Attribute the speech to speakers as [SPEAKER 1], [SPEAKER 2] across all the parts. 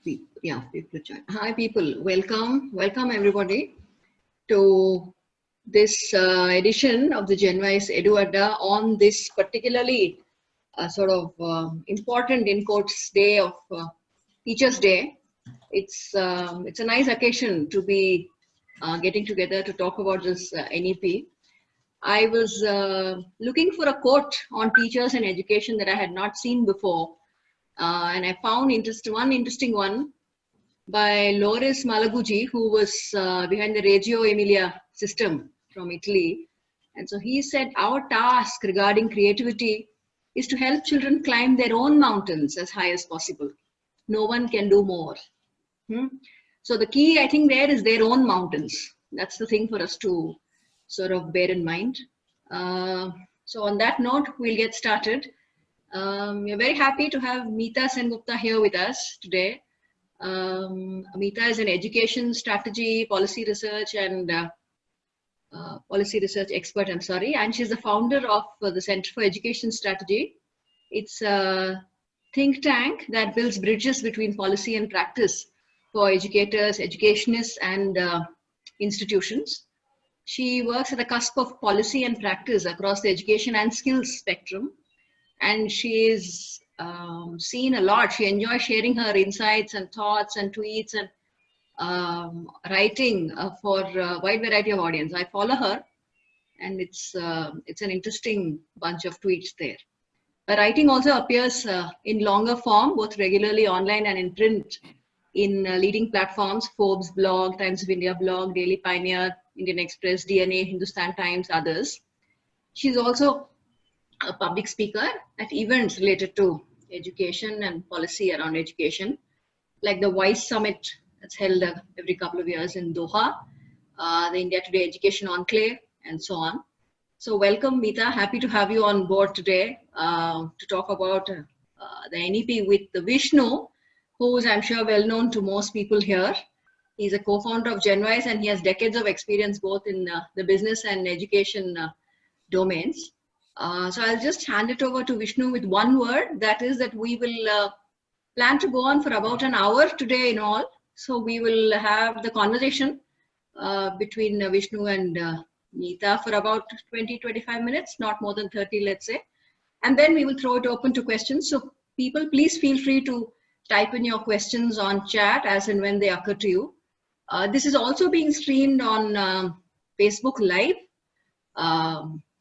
[SPEAKER 1] People join. Hi, people. Welcome everybody to this edition of the GenWise Edu Adda on this particularly important in quotes day of Teachers' Day. It's a nice occasion to be getting together to talk about this NEP. I was looking for a quote on teachers and education that I had not seen before. And I found one interesting one by Loris Malagugi, who was behind the Reggio Emilia system from Italy. And so he said, our task regarding creativity is to help children climb their own mountains as high as possible. No one can do more. So the key, I think, there is their own mountains. That's the thing for us to sort of bear in mind. So on that note, we'll get started. We're very happy to have Meeta Sengupta here with us today. Meeta is an education strategy, policy research expert, and she's the founder of the Center for Education Strategy. It's a think tank that builds bridges between policy and practice for educators, educationists, and institutions. She works at the cusp of policy and practice across the education and skills spectrum. And she is seen a lot. She enjoys sharing her insights and thoughts and tweets and writing for a wide variety of audience. I follow her, and it's an interesting bunch of tweets there. Her writing also appears in longer form, both regularly online and in print, in leading platforms: Forbes blog, Times of India blog, Daily Pioneer, Indian Express, DNA, Hindustan Times, others. She's also a public speaker at events related to education and policy around education, like the WISE Summit that's held every couple of years in Doha, the India Today Education Enclave, and so on. So welcome, Meeta. Happy to have you on board today to talk about the NEP with Vishnu, who is, I'm sure, well known to most people here. He's a co-founder of GenWise, and he has decades of experience both in the business and education domains. So I'll just hand it over to Vishnu with one word. That is that we will plan to go on for about an hour today in all. So we will have the conversation between Vishnu and Meeta for about 20-25 minutes, not more than 30, let's say. And then we will throw it open to questions. So people, please feel free to type in your questions on chat as and when they occur to you. This is also being streamed on Facebook Live.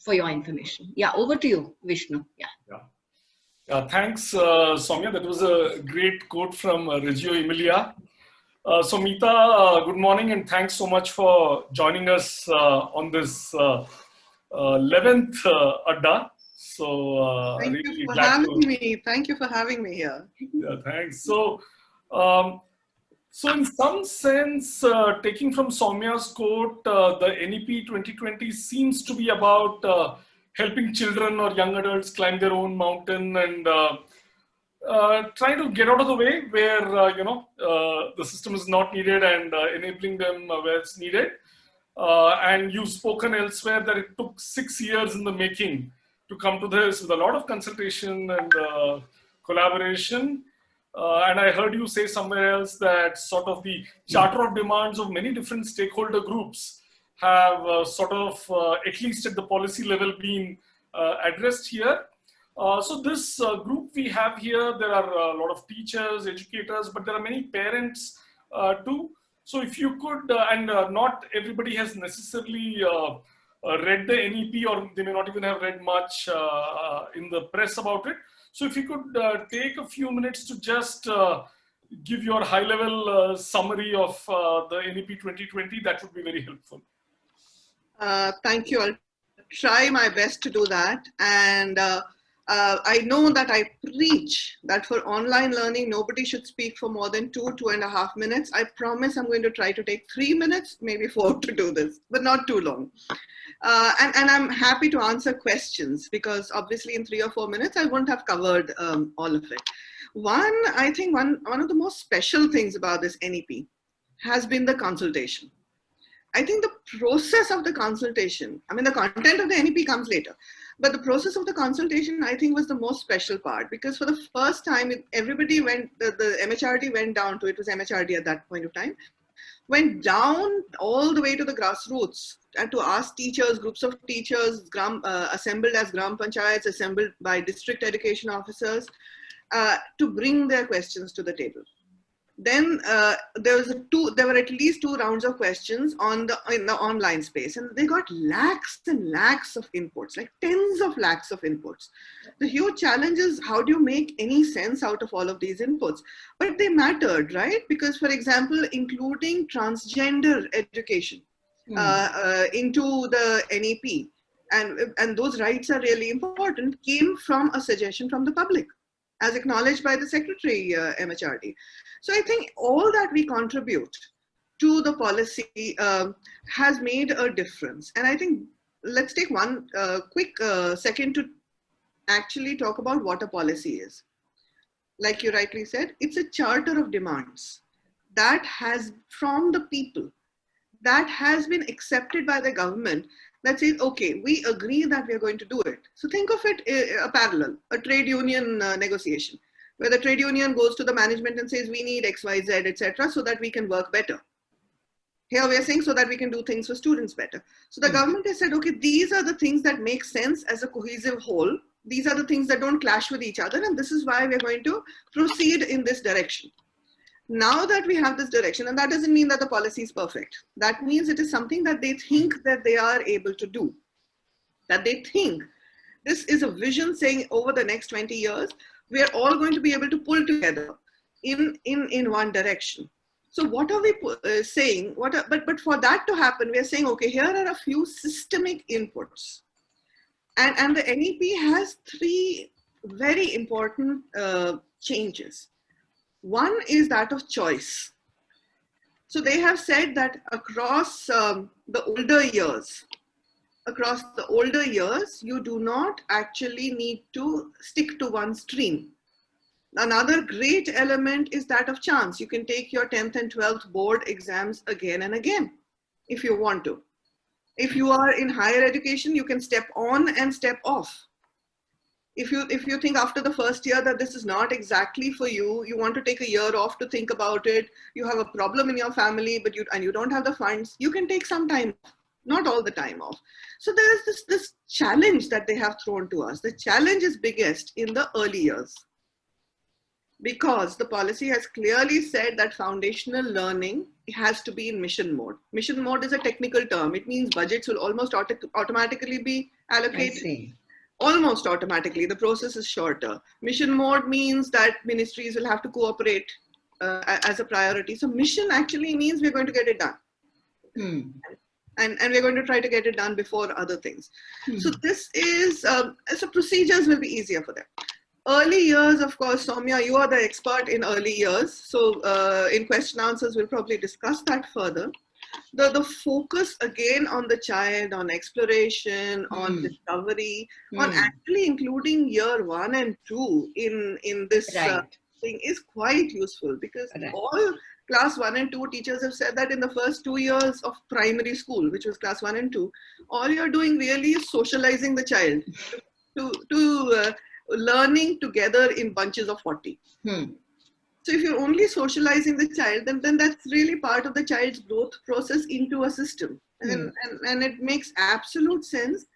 [SPEAKER 1] For your information. Yeah, over to you, Vishnu.
[SPEAKER 2] Yeah. Thanks, Soumya. That was a great quote from Reggio Emilia. So Meeta, good morning, and thanks so much for joining us on this 11th Adda. So
[SPEAKER 3] thank you for having me. Thank you for having me here.
[SPEAKER 2] Yeah, thanks. So in some sense, taking from Soumya's quote, the NEP 2020 seems to be about helping children or young adults climb their own mountain and trying to get out of the way where, the system is not needed and enabling them where it's needed. And you've spoken elsewhere that it took 6 years in the making to come to this with a lot of consultation and collaboration. And I heard you say somewhere else that sort of the charter of demands of many different stakeholder groups have at least at the policy level, been addressed here. So this group we have here, there are a lot of teachers, educators, but there are many parents too. So if you could, and not everybody has necessarily read the NEP, or they may not even have read much in the press about it. So if you could take a few minutes to just give your high-level summary of the NEP 2020, that would be very helpful.
[SPEAKER 3] Thank you. I'll try my best to do that. And I know that I preach that for online learning, nobody should speak for more than 2.5 minutes. I promise I'm going to try to take 3 minutes, maybe 4 to do this, but not too long. And I'm happy to answer questions, because obviously in 3 or 4 minutes, I wouldn't have covered all of it. I think one of the most special things about this NEP has been the consultation. I think the process of the consultation, I mean, the content of the NEP comes later, But the process of the consultation, I think, was the most special part, because for the first time, everybody went, the MHRD went down to, it was MHRD at that point of time, went down all the way to the grassroots and to ask teachers, groups of teachers, assembled as Gram Panchayats, assembled by district education officers, to bring their questions to the table. Then there were at least 2 rounds of questions in the online space, and they got lakhs and lakhs of inputs, like tens of lakhs of inputs. The huge challenge is, how do you make any sense out of all of these inputs? But they mattered, right? Because, for example, including transgender education into the NEP, and those rights are really important, came from a suggestion from the public, as acknowledged by the Secretary, MHRD. So I think all that we contribute to the policy has made a difference. And I think let's take one quick second to actually talk about what a policy is. Like you rightly said, it's a charter of demands that has, from the people, that has been accepted by the government, that says, okay, we agree that we are going to do it. So think of it a parallel, a trade union negotiation, where the trade union goes to the management and says, we need X, Y, Z, etc., so that we can work better. Here we are saying, so that we can do things for students better. So the government has said, okay, these are the things that make sense as a cohesive whole. These are the things that don't clash with each other, and this is why we're going to proceed in this direction. Now that we have this direction, and that doesn't mean that the policy is perfect. That means it is something that they think that they are able to do. That they think this is a vision saying, over the next 20 years, we are all going to be able to pull together in one direction. So what are we saying? But for that to happen, we are saying, okay, here are a few systemic inputs. And the NEP has 3 very important changes. One is that of choice. So they have said that across the older years, you do not actually need to stick to one stream. Another great element is that of chance. You can take your 10th and 12th board exams again and again, if you want to. If you are in higher education, you can step on and step off. If you think after the first year that this is not exactly for you, you want to take a year off to think about it, you have a problem in your family, but you don't have the funds, you can take some time off, not all the time off. So there is this challenge that they have thrown to us. The challenge is biggest in the early years, because the policy has clearly said that foundational learning has to be in mission mode. Mission mode is a technical term. It means budgets will almost automatically be allocated. Almost automatically, the process is shorter. Mission mode means that ministries will have to cooperate as a priority. So mission actually means we're going to get it done. And we're going to try to get it done before other things. So this is, so procedures will be easier for them. Early years, of course, Soumya, you are the expert in early years. So in question answers, we'll probably discuss that further. The focus again on the child, on exploration, on discovery, on actually including year 1 and 2 in this thing is quite useful, because all class 1 and 2 teachers have said that in the first 2 years of primary school, which was class 1 and 2, all you're doing really is socializing the child to learning together in bunches of 40. So if you're only socializing the child, then that's really part of the child's growth process into a system. And it makes absolute sense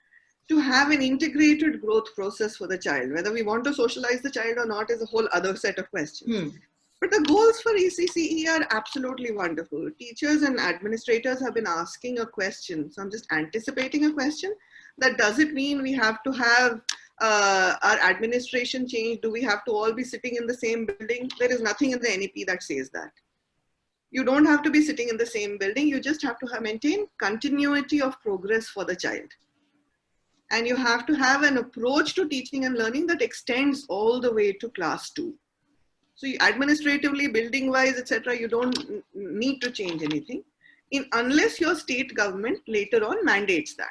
[SPEAKER 3] to have an integrated growth process for the child. Whether we want to socialize the child or not is a whole other set of questions. But the goals for ECCE are absolutely wonderful. Teachers and administrators have been asking a question. So I'm just anticipating a question. That does it mean we have to have our administration change? Do we have to all be sitting in the same building? There is nothing in the NEP that says that. You don't have to be sitting in the same building. You just have to maintain continuity of progress for the child. And you have to have an approach to teaching and learning that extends all the way to class 2. So administratively, building wise, etc., you don't need to change anything unless your state government later on mandates that.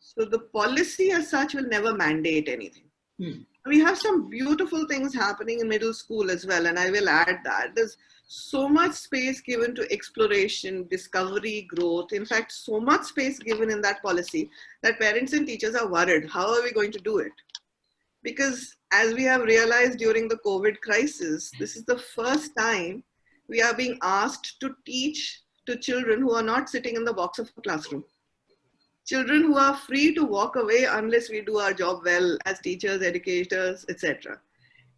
[SPEAKER 3] So the policy as such will never mandate anything. We have some beautiful things happening in middle school as well, and I will add that. There's so much space given to exploration, discovery, growth. In fact, so much space given in that policy that parents and teachers are worried. How are we going to do it? Because as we have realized during the COVID crisis, this is the first time we are being asked to teach to children who are not sitting in the box of a classroom. Children who are free to walk away unless we do our job well as teachers, educators, etc.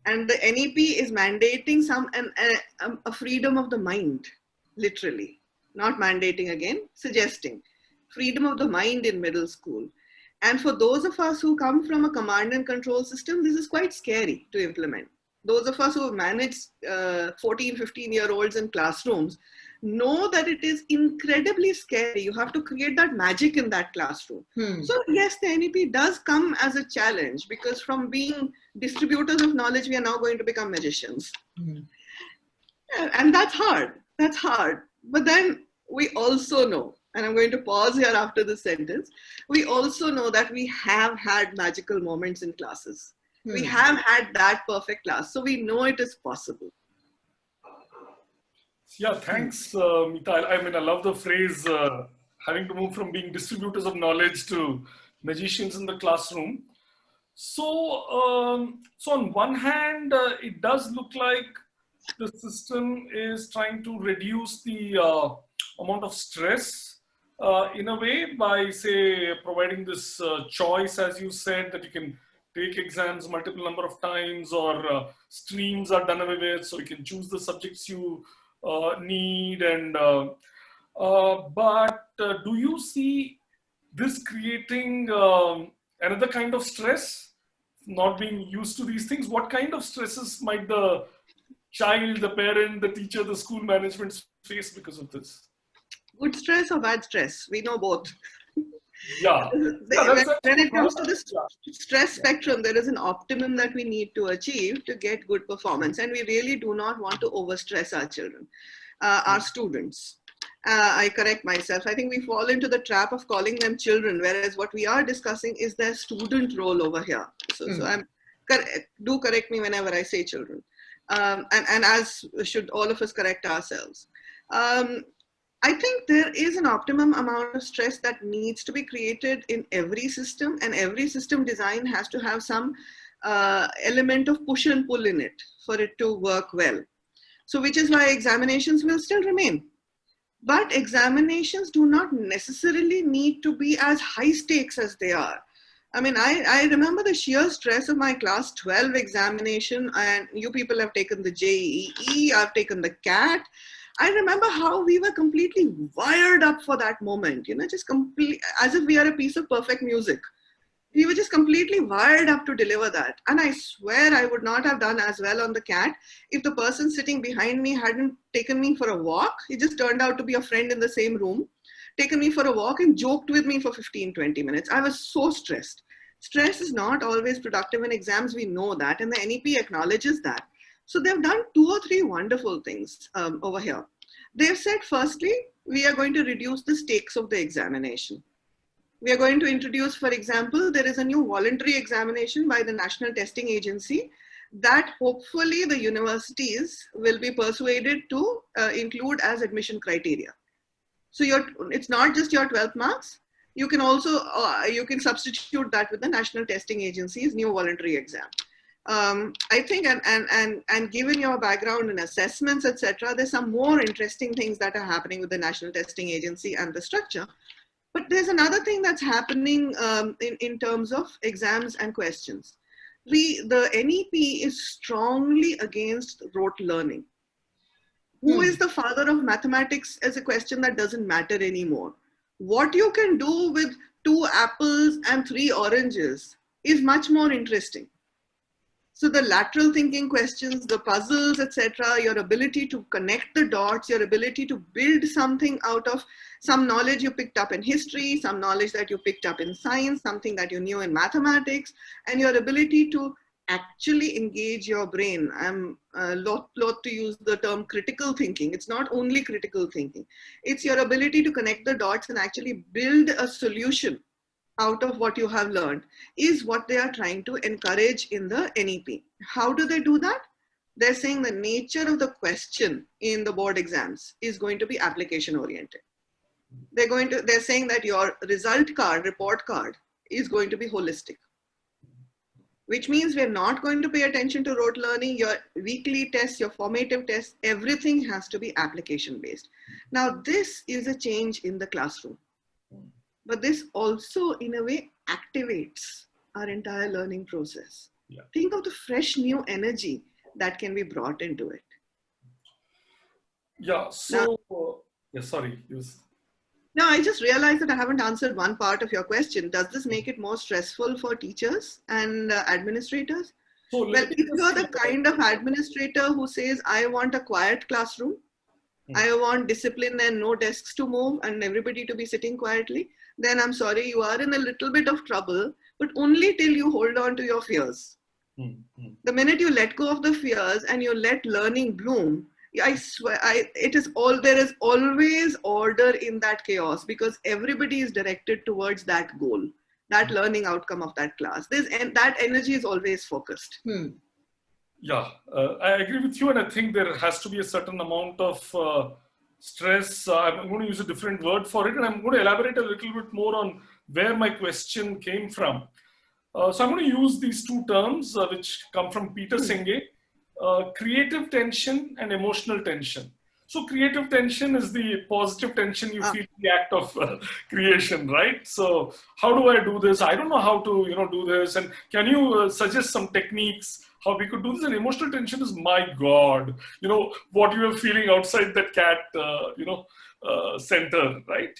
[SPEAKER 3] And the NEP is mandating a freedom of the mind, literally. Not mandating again, suggesting freedom of the mind in middle school. And for those of us who come from a command and control system, this is quite scary to implement. Those of us who have managed 14, 15-year-olds in classrooms know that it is incredibly scary. You have to create that magic in that classroom. So yes, the NEP does come as a challenge, because from being distributors of knowledge, we are now going to become magicians. And that's hard. That's hard. But then we also know, and I'm going to pause here after this sentence, we also know that we have had magical moments in classes. We have had that perfect class. So we know it is possible.
[SPEAKER 2] Yeah, thanks, Meeta. I mean, I love the phrase, having to move from being distributors of knowledge to magicians in the classroom. So, so on one hand, it does look like the system is trying to reduce the amount of stress in a way by, say, providing this choice, as you said, that you can take exams multiple number of times, or streams are done away with, so you can choose the subjects you need. And but do you see this creating another kind of stress, not being used to these things? What kind of stresses might the child, the parent, the teacher, the school management face because of this?
[SPEAKER 3] Good stress or bad stress? We know both.
[SPEAKER 2] Yeah.
[SPEAKER 3] When it comes to the stress spectrum, there is an optimum that we need to achieve to get good performance. And we really do not want to overstress our children, our students. I correct myself. I think we fall into the trap of calling them children, whereas what we are discussing is their student role over here. So do correct me whenever I say children. And as should all of us correct ourselves. I think there is an optimum amount of stress that needs to be created in every system, and every system design has to have some element of push and pull in it for it to work well. So which is why examinations will still remain. But examinations do not necessarily need to be as high stakes as they are. I mean, I remember the sheer stress of my class 12 examination, and you people have taken the JEE, I've taken the CAT. I remember how we were completely wired up for that moment, you know, just complete, as if we are a piece of perfect music. We were just completely wired up to deliver that. And I swear I would not have done as well on the CAT if the person sitting behind me hadn't taken me for a walk. He just turned out to be a friend in the same room, taken me for a walk and joked with me for 15, 20 minutes. I was so stressed. Stress is not always productive in exams. We know that, and the NEP acknowledges that. So they've done 2 or 3 wonderful things over here. They've said, firstly, we are going to reduce the stakes of the examination. We are going to introduce, for example, there is a new voluntary examination by the National Testing Agency that hopefully the universities will be persuaded to include as admission criteria. So it's not just your 12th marks. You can also, you can substitute that with the National Testing Agency's new voluntary exam. I think, and given your background in assessments, etc., there's some more interesting things that are happening with the National Testing Agency and the structure. But there's another thing that's happening in terms of exams and questions. The NEP is strongly against rote learning. Who is the father of mathematics is a question that doesn't matter anymore. What you can do with 2 apples and 3 oranges is much more interesting. So the lateral thinking questions, the puzzles, etc., your ability to connect the dots, your ability to build something out of some knowledge you picked up in history, some knowledge that you picked up in science, something that you knew in mathematics, and your ability to actually engage your brain. I'm lot to use the term critical thinking. It's not only critical thinking. It's your ability to connect the dots and actually build a solution out of what you have learned is what they are trying to encourage in the NEP. How do they do that? They're saying the nature of the question in the board exams is going to be application oriented. They're saying that your result card, report card is going to be holistic, which means we're not going to pay attention to rote learning. Your weekly tests, your formative tests, everything has to be application based. Now, this is a change in the classroom, but this also in a way activates our entire learning process.
[SPEAKER 2] Yeah.
[SPEAKER 3] Think of the fresh new energy that can be brought into it.
[SPEAKER 2] Yeah, so, yeah, sorry.
[SPEAKER 3] Now, I just realized that I haven't answered one part of your question. Does this make it more stressful for teachers and administrators?
[SPEAKER 2] So
[SPEAKER 3] well, if you're the kind of administrator who says, I want a quiet classroom, I want discipline and no desks to move and everybody to be sitting quietly, then I'm sorry, you are in a little bit of trouble, but only till you hold on to your fears. The minute you let go of the fears and you let learning bloom, I swear, there is always order in that chaos, because everybody is directed towards that goal, that learning outcome of that class. And that energy is always focused.
[SPEAKER 2] Yeah, I agree with you, and I think there has to be a certain amount of stress. I'm going to use a different word for it, and I'm going to elaborate a little bit more on where my question came from. So I'm going to use these two terms which come from Peter Senge, creative tension and emotional tension. So creative tension is the positive tension you feel in the act of creation, right? So how do I do this? I don't know how to, do this. And can you suggest some techniques how we could do this? And emotional tension is, my God, what you are feeling outside that cat, center, right?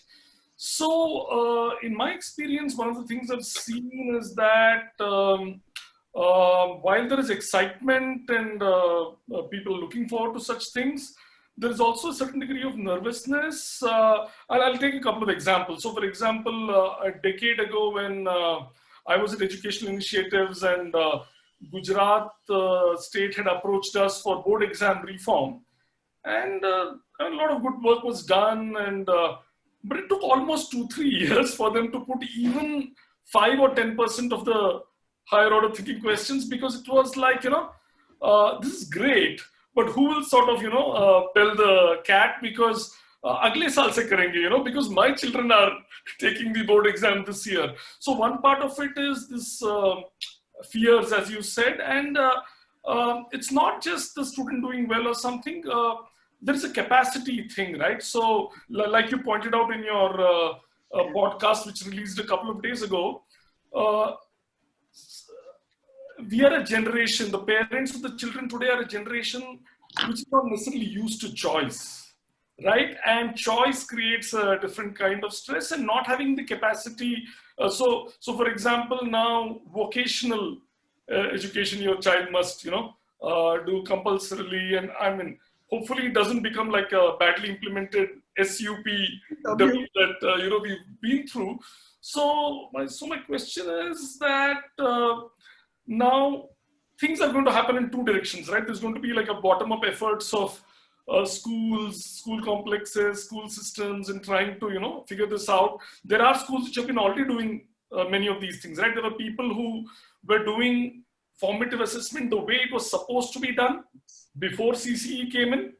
[SPEAKER 2] So in my experience, one of the things I've seen is that while there is excitement and people looking forward to such things, there is also a certain degree of nervousness. I'll take a couple of examples. So for example, a decade ago when I was at Educational Initiatives and Gujarat state had approached us for board exam reform, and a lot of good work was done, and but it took almost 2-3 years for them to put even 5 or 10% of the higher order thinking questions, because it was like, this is great, but who will sort of, tell the cat, because agle saal se karenge, because my children are taking the board exam this year. So one part of it is this fears, as you said, and it's not just the student doing well or something. There's a capacity thing, right? So like you pointed out in your podcast, which released a couple of days ago, we are a generation, the parents of the children today are a generation which is not necessarily used to choice, right? And choice creates a different kind of stress, and not having the capacity. So for example, now vocational education, your child must, do compulsorily, and I mean, hopefully it doesn't become like a badly implemented SUP that we've been through. So my question is that now things are going to happen in two directions, right? There's going to be like a bottom-up efforts of schools, school complexes, school systems, and trying to figure this out. There are schools which have been already doing many of these things, right? There were people who were doing formative assessment the way it was supposed to be done before CCE came in.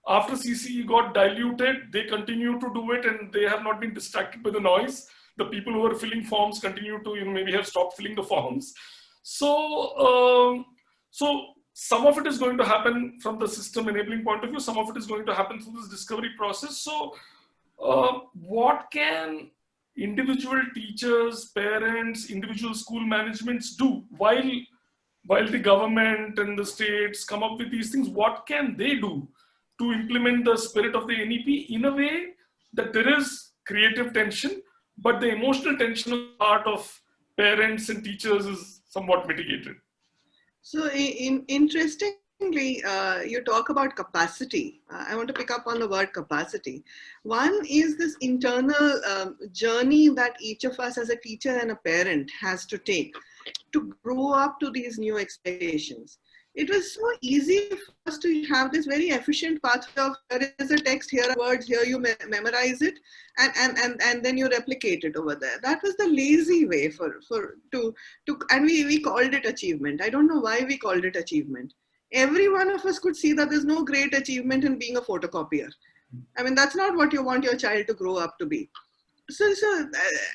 [SPEAKER 2] After CCE got diluted, they continue to do it, and they have not been distracted by the noise. The people who are filling forms continue to, maybe have stopped filling the forms. So, some of it is going to happen from the system enabling point of view. Some of it is going to happen through this discovery process. So, what can individual teachers, parents, individual school managements do while the government and the states come up with these things? What can they do to implement the spirit of the NEP in a way that there is creative tension, but the emotional tension part of parents and teachers is somewhat mitigated? So
[SPEAKER 3] interestingly, you talk about capacity. I want to pick up on the word capacity. One is this internal journey that each of us as a teacher and a parent has to take to grow up to these new expectations. it was so easy for us to have this very efficient pathway of here is a text, here are words, here you memorize it, and then you replicate it over there. That was the lazy way and we called it achievement. I don't know why we called it achievement. Every one of us could see that there's no great achievement in being a photocopier. I mean, that's not what you want your child to grow up to be.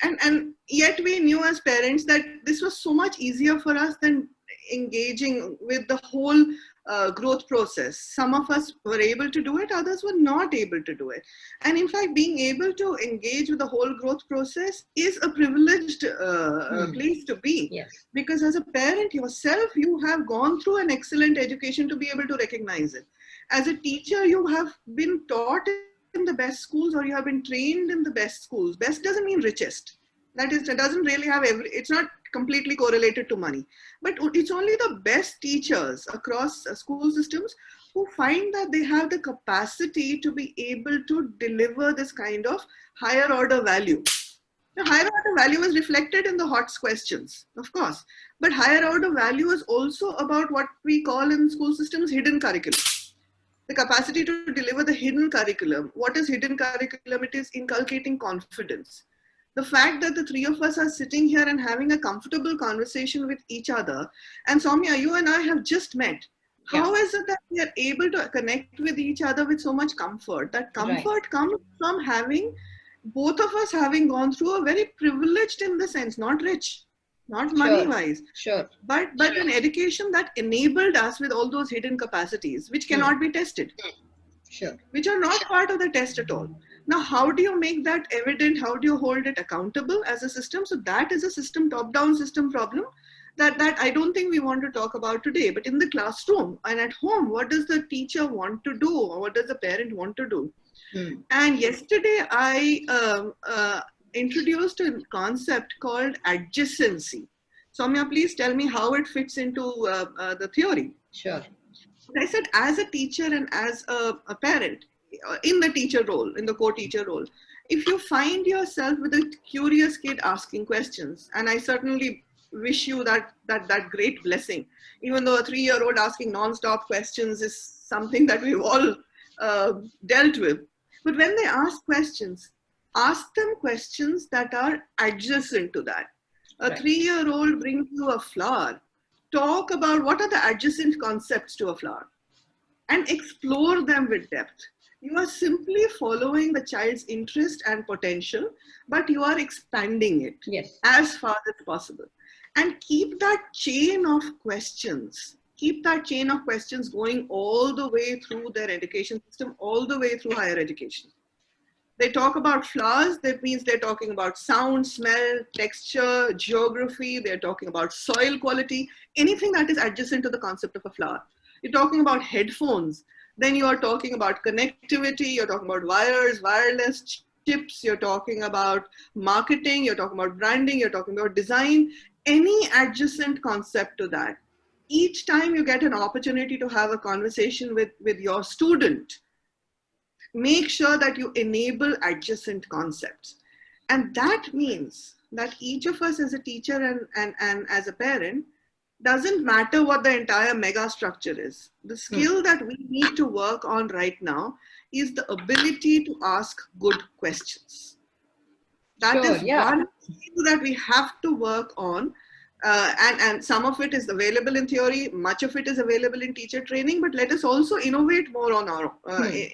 [SPEAKER 3] And yet we knew as parents that this was so much easier for us than engaging with the whole growth process. Some of us were able to do it, others were not able to do it. And in fact, being able to engage with the whole growth process is a privileged place to be.
[SPEAKER 1] Yes.
[SPEAKER 3] Because as a parent yourself, you have gone through an excellent education to be able to recognize it. As a teacher, you have been taught in the best schools, or you have been trained in the best schools. Best doesn't mean richest. That is, it doesn't really have it's not completely correlated to money, but it's only the best teachers across school systems who find that they have the capacity to be able to deliver this kind of higher order value. The higher order value is reflected in the HOTS questions, of course, but higher order value is also about what we call in school systems hidden curriculum. The capacity to deliver the hidden curriculum. What is hidden curriculum? It is inculcating confidence. The fact that the three of us are sitting here and having a comfortable conversation with each other. And Soumya, you and I have just met. How is it that we are able to connect with each other with so much comfort? That comfort comes from having, both of us having gone through a very privileged in the sense, not rich, not money-wise, but an education that enabled us with all those hidden capacities, which cannot be tested, which are not part of the test at all. Now, how do you make that evident? How do you hold it accountable as a system? So that is a system, top-down system problem that I don't think we want to talk about today. But in the classroom and at home, what does the teacher want to do? Or what does the parent want to do? And yesterday, I introduced a concept called adjacency. Soumya, please tell me how it fits into the theory.
[SPEAKER 1] Sure.
[SPEAKER 3] I said, as a teacher and as a parent, in the teacher role, in the co-teacher role, if you find yourself with a curious kid asking questions, and I certainly wish you that great blessing, even though a 3-year-old asking non-stop questions is something that we've all dealt with. But when they ask questions, ask them questions that are adjacent to that. A 3-year-old brings you a flower. Talk about what are the adjacent concepts to a flower and explore them with depth. You are simply following the child's interest and potential, but you are expanding it as far as possible. And keep that chain of questions. Keep that chain of questions going all the way through their education system, all the way through higher education. They talk about flowers, that means they're talking about sound, smell, texture, geography, they're talking about soil quality, anything that is adjacent to the concept of a flower. You're talking about headphones, then you are talking about connectivity, you're talking about wires, wireless, chips, you're talking about marketing, you're talking about branding, you're talking about design, any adjacent concept to that. Each time you get an opportunity to have a conversation with your student, make sure that you enable adjacent concepts. And that means that each of us as a teacher and as a parent, doesn't matter what the entire mega structure is. The skill that we need to work on right now is the ability to ask good questions. That is one skill that we have to work on. And some of it is available in theory, much of it is available in teacher training, but let us also innovate more on our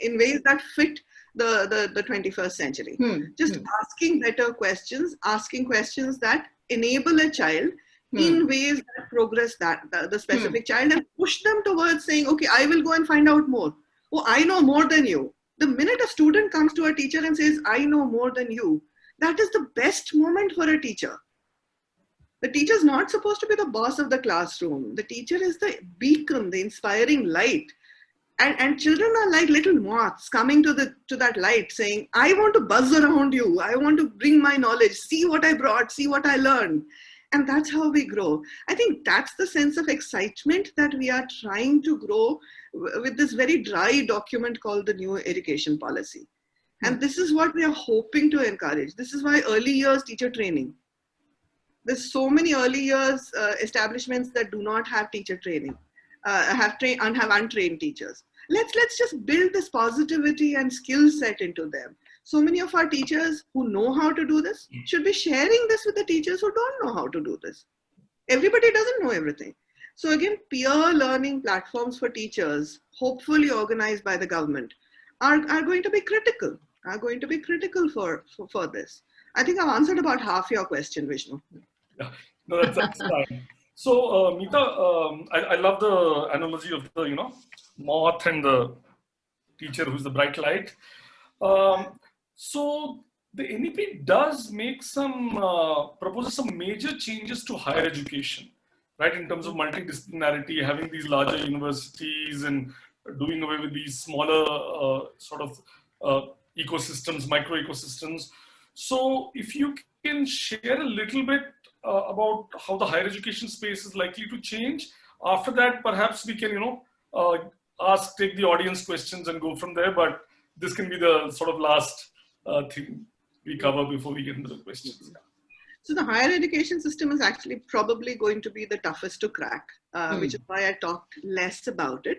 [SPEAKER 3] in ways that fit the 21st century. Just asking better questions, asking questions that enable a child in ways that progress the specific child and push them towards saying, okay, I will go and find out more. Oh, I know more than you. The minute a student comes to a teacher and says, I know more than you, that is the best moment for a teacher. The teacher is not supposed to be the boss of the classroom. The teacher is the beacon, the inspiring light. And children are like little moths coming to that light saying, I want to buzz around you. I want to bring my knowledge. See what I brought, see what I learned. And that's how we grow. I think that's the sense of excitement that we are trying to grow with this very dry document called the New Education Policy. And this is what we are hoping to encourage. This is why early years teacher training. There's so many early years establishments that do not have teacher training. have trained and have untrained teachers. Let's just build this positivity and skill set into them. So many of our teachers who know how to do this should be sharing this with the teachers who don't know how to do this. Everybody doesn't know everything. So again, peer learning platforms for teachers, hopefully organized by the government, are going to be critical, for this. I think I've answered about half your question, Vishnu.
[SPEAKER 2] Yeah, no, that's fine. So, Meeta, I love the analogy of the, moth and the teacher who's the bright light. So the NEP does make proposes some major changes to higher education, right? In terms of multidisciplinarity, having these larger universities and doing away with these smaller ecosystems, micro ecosystems. So if you can share a little bit about how the higher education space is likely to change. After that, perhaps we can, take the audience questions and go from there. But this can be the sort of last thing we cover before we get into the questions.
[SPEAKER 3] So the higher education system is actually probably going to be the toughest to crack, which is why I talked less about it.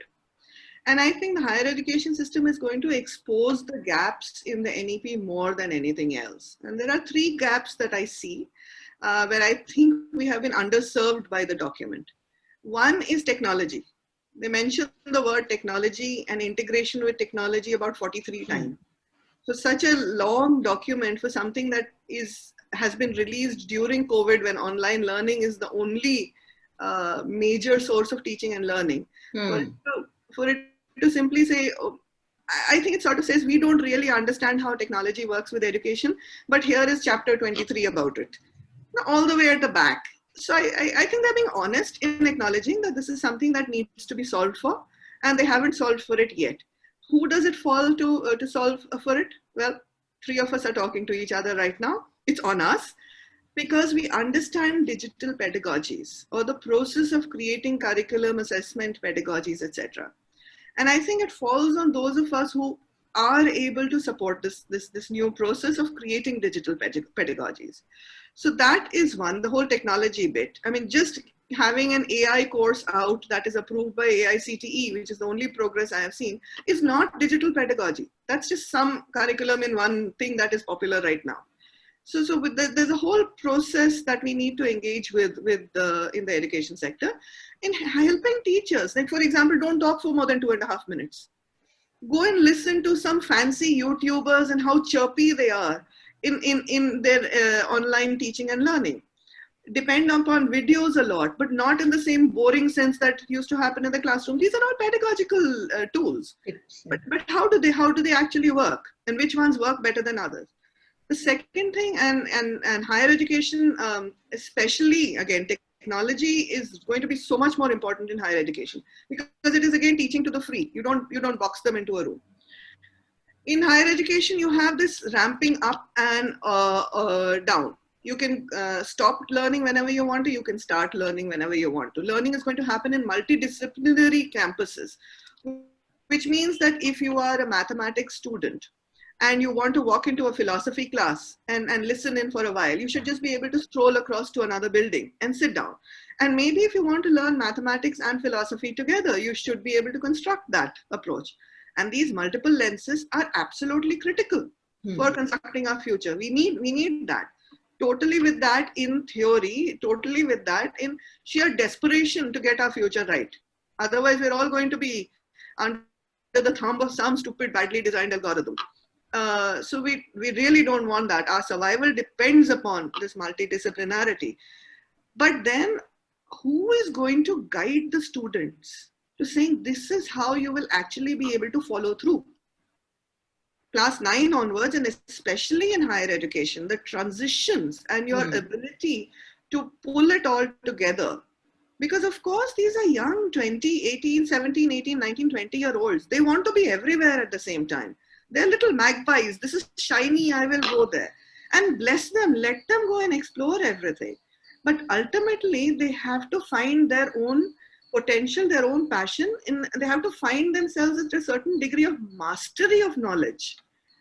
[SPEAKER 3] And I think the higher education system is going to expose the gaps in the NEP more than anything else. And there are 3 gaps that I see where I think we have been underserved by the document. One is technology. They mention the word technology and integration with technology about 43 times. So such a long document for something that has been released during COVID, when online learning is the only major source of teaching and learning. For it to simply say, I think it sort of says we don't really understand how technology works with education, but here is chapter 23 about it, all the way at the back. So I think they're being honest in acknowledging that this is something that needs to be solved for, and they haven't solved for it yet. Who does it fall to solve for it? Well, 3 of us are talking to each other right now. It's on us, because we understand digital pedagogies or the process of creating curriculum, assessment, pedagogies, etc. And I think it falls on those of us who are able to support this new process of creating digital pedagogies. So that is one, the whole technology bit. I mean, just having an AI course out that is approved by AICTE, which is the only progress I have seen, is not digital pedagogy. That's just some curriculum in one thing that is popular right now. So there's a whole process that we need to engage with in the education sector in helping teachers. Like, for example, don't talk for more than 2.5 minutes. Go and listen to some fancy YouTubers and how chirpy they are in their online teaching and learning. Depend upon videos a lot, but not in the same boring sense that used to happen in the classroom. These are all pedagogical tools, but how do they actually work, and which ones work better than others? The second thing, and higher education, especially again, technology is going to be so much more important in higher education, because it is again teaching to the free. You don't box them into a room. In higher education, you have this ramping up and down. You can stop learning whenever you want to. You can start learning whenever you want to. Learning is going to happen in multidisciplinary campuses, which means that if you are a mathematics student and you want to walk into a philosophy class and listen in for a while, you should just be able to stroll across to another building and sit down. And maybe if you want to learn mathematics and philosophy together, you should be able to construct that approach. And these multiple lenses are absolutely critical for constructing our future. We need that. Totally with that in theory, totally with that in sheer desperation to get our future right. Otherwise, we're all going to be under the thumb of some stupid, badly designed algorithm. So we really don't want that. Our survival depends upon this multidisciplinarity. But then who is going to guide the students to saying this is how you will actually be able to follow through? Class 9 onwards, and especially in higher education, the transitions and your ability to pull it all together. Because of course, these are young 20, 18, 17, 18, 19, 20-year-olds. They want to be everywhere at the same time. They're little magpies. This is shiny, I will go there. And bless them, let them go and explore everything. But ultimately, they have to find their own potential, their own passion, they have to find themselves at a certain degree of mastery of knowledge,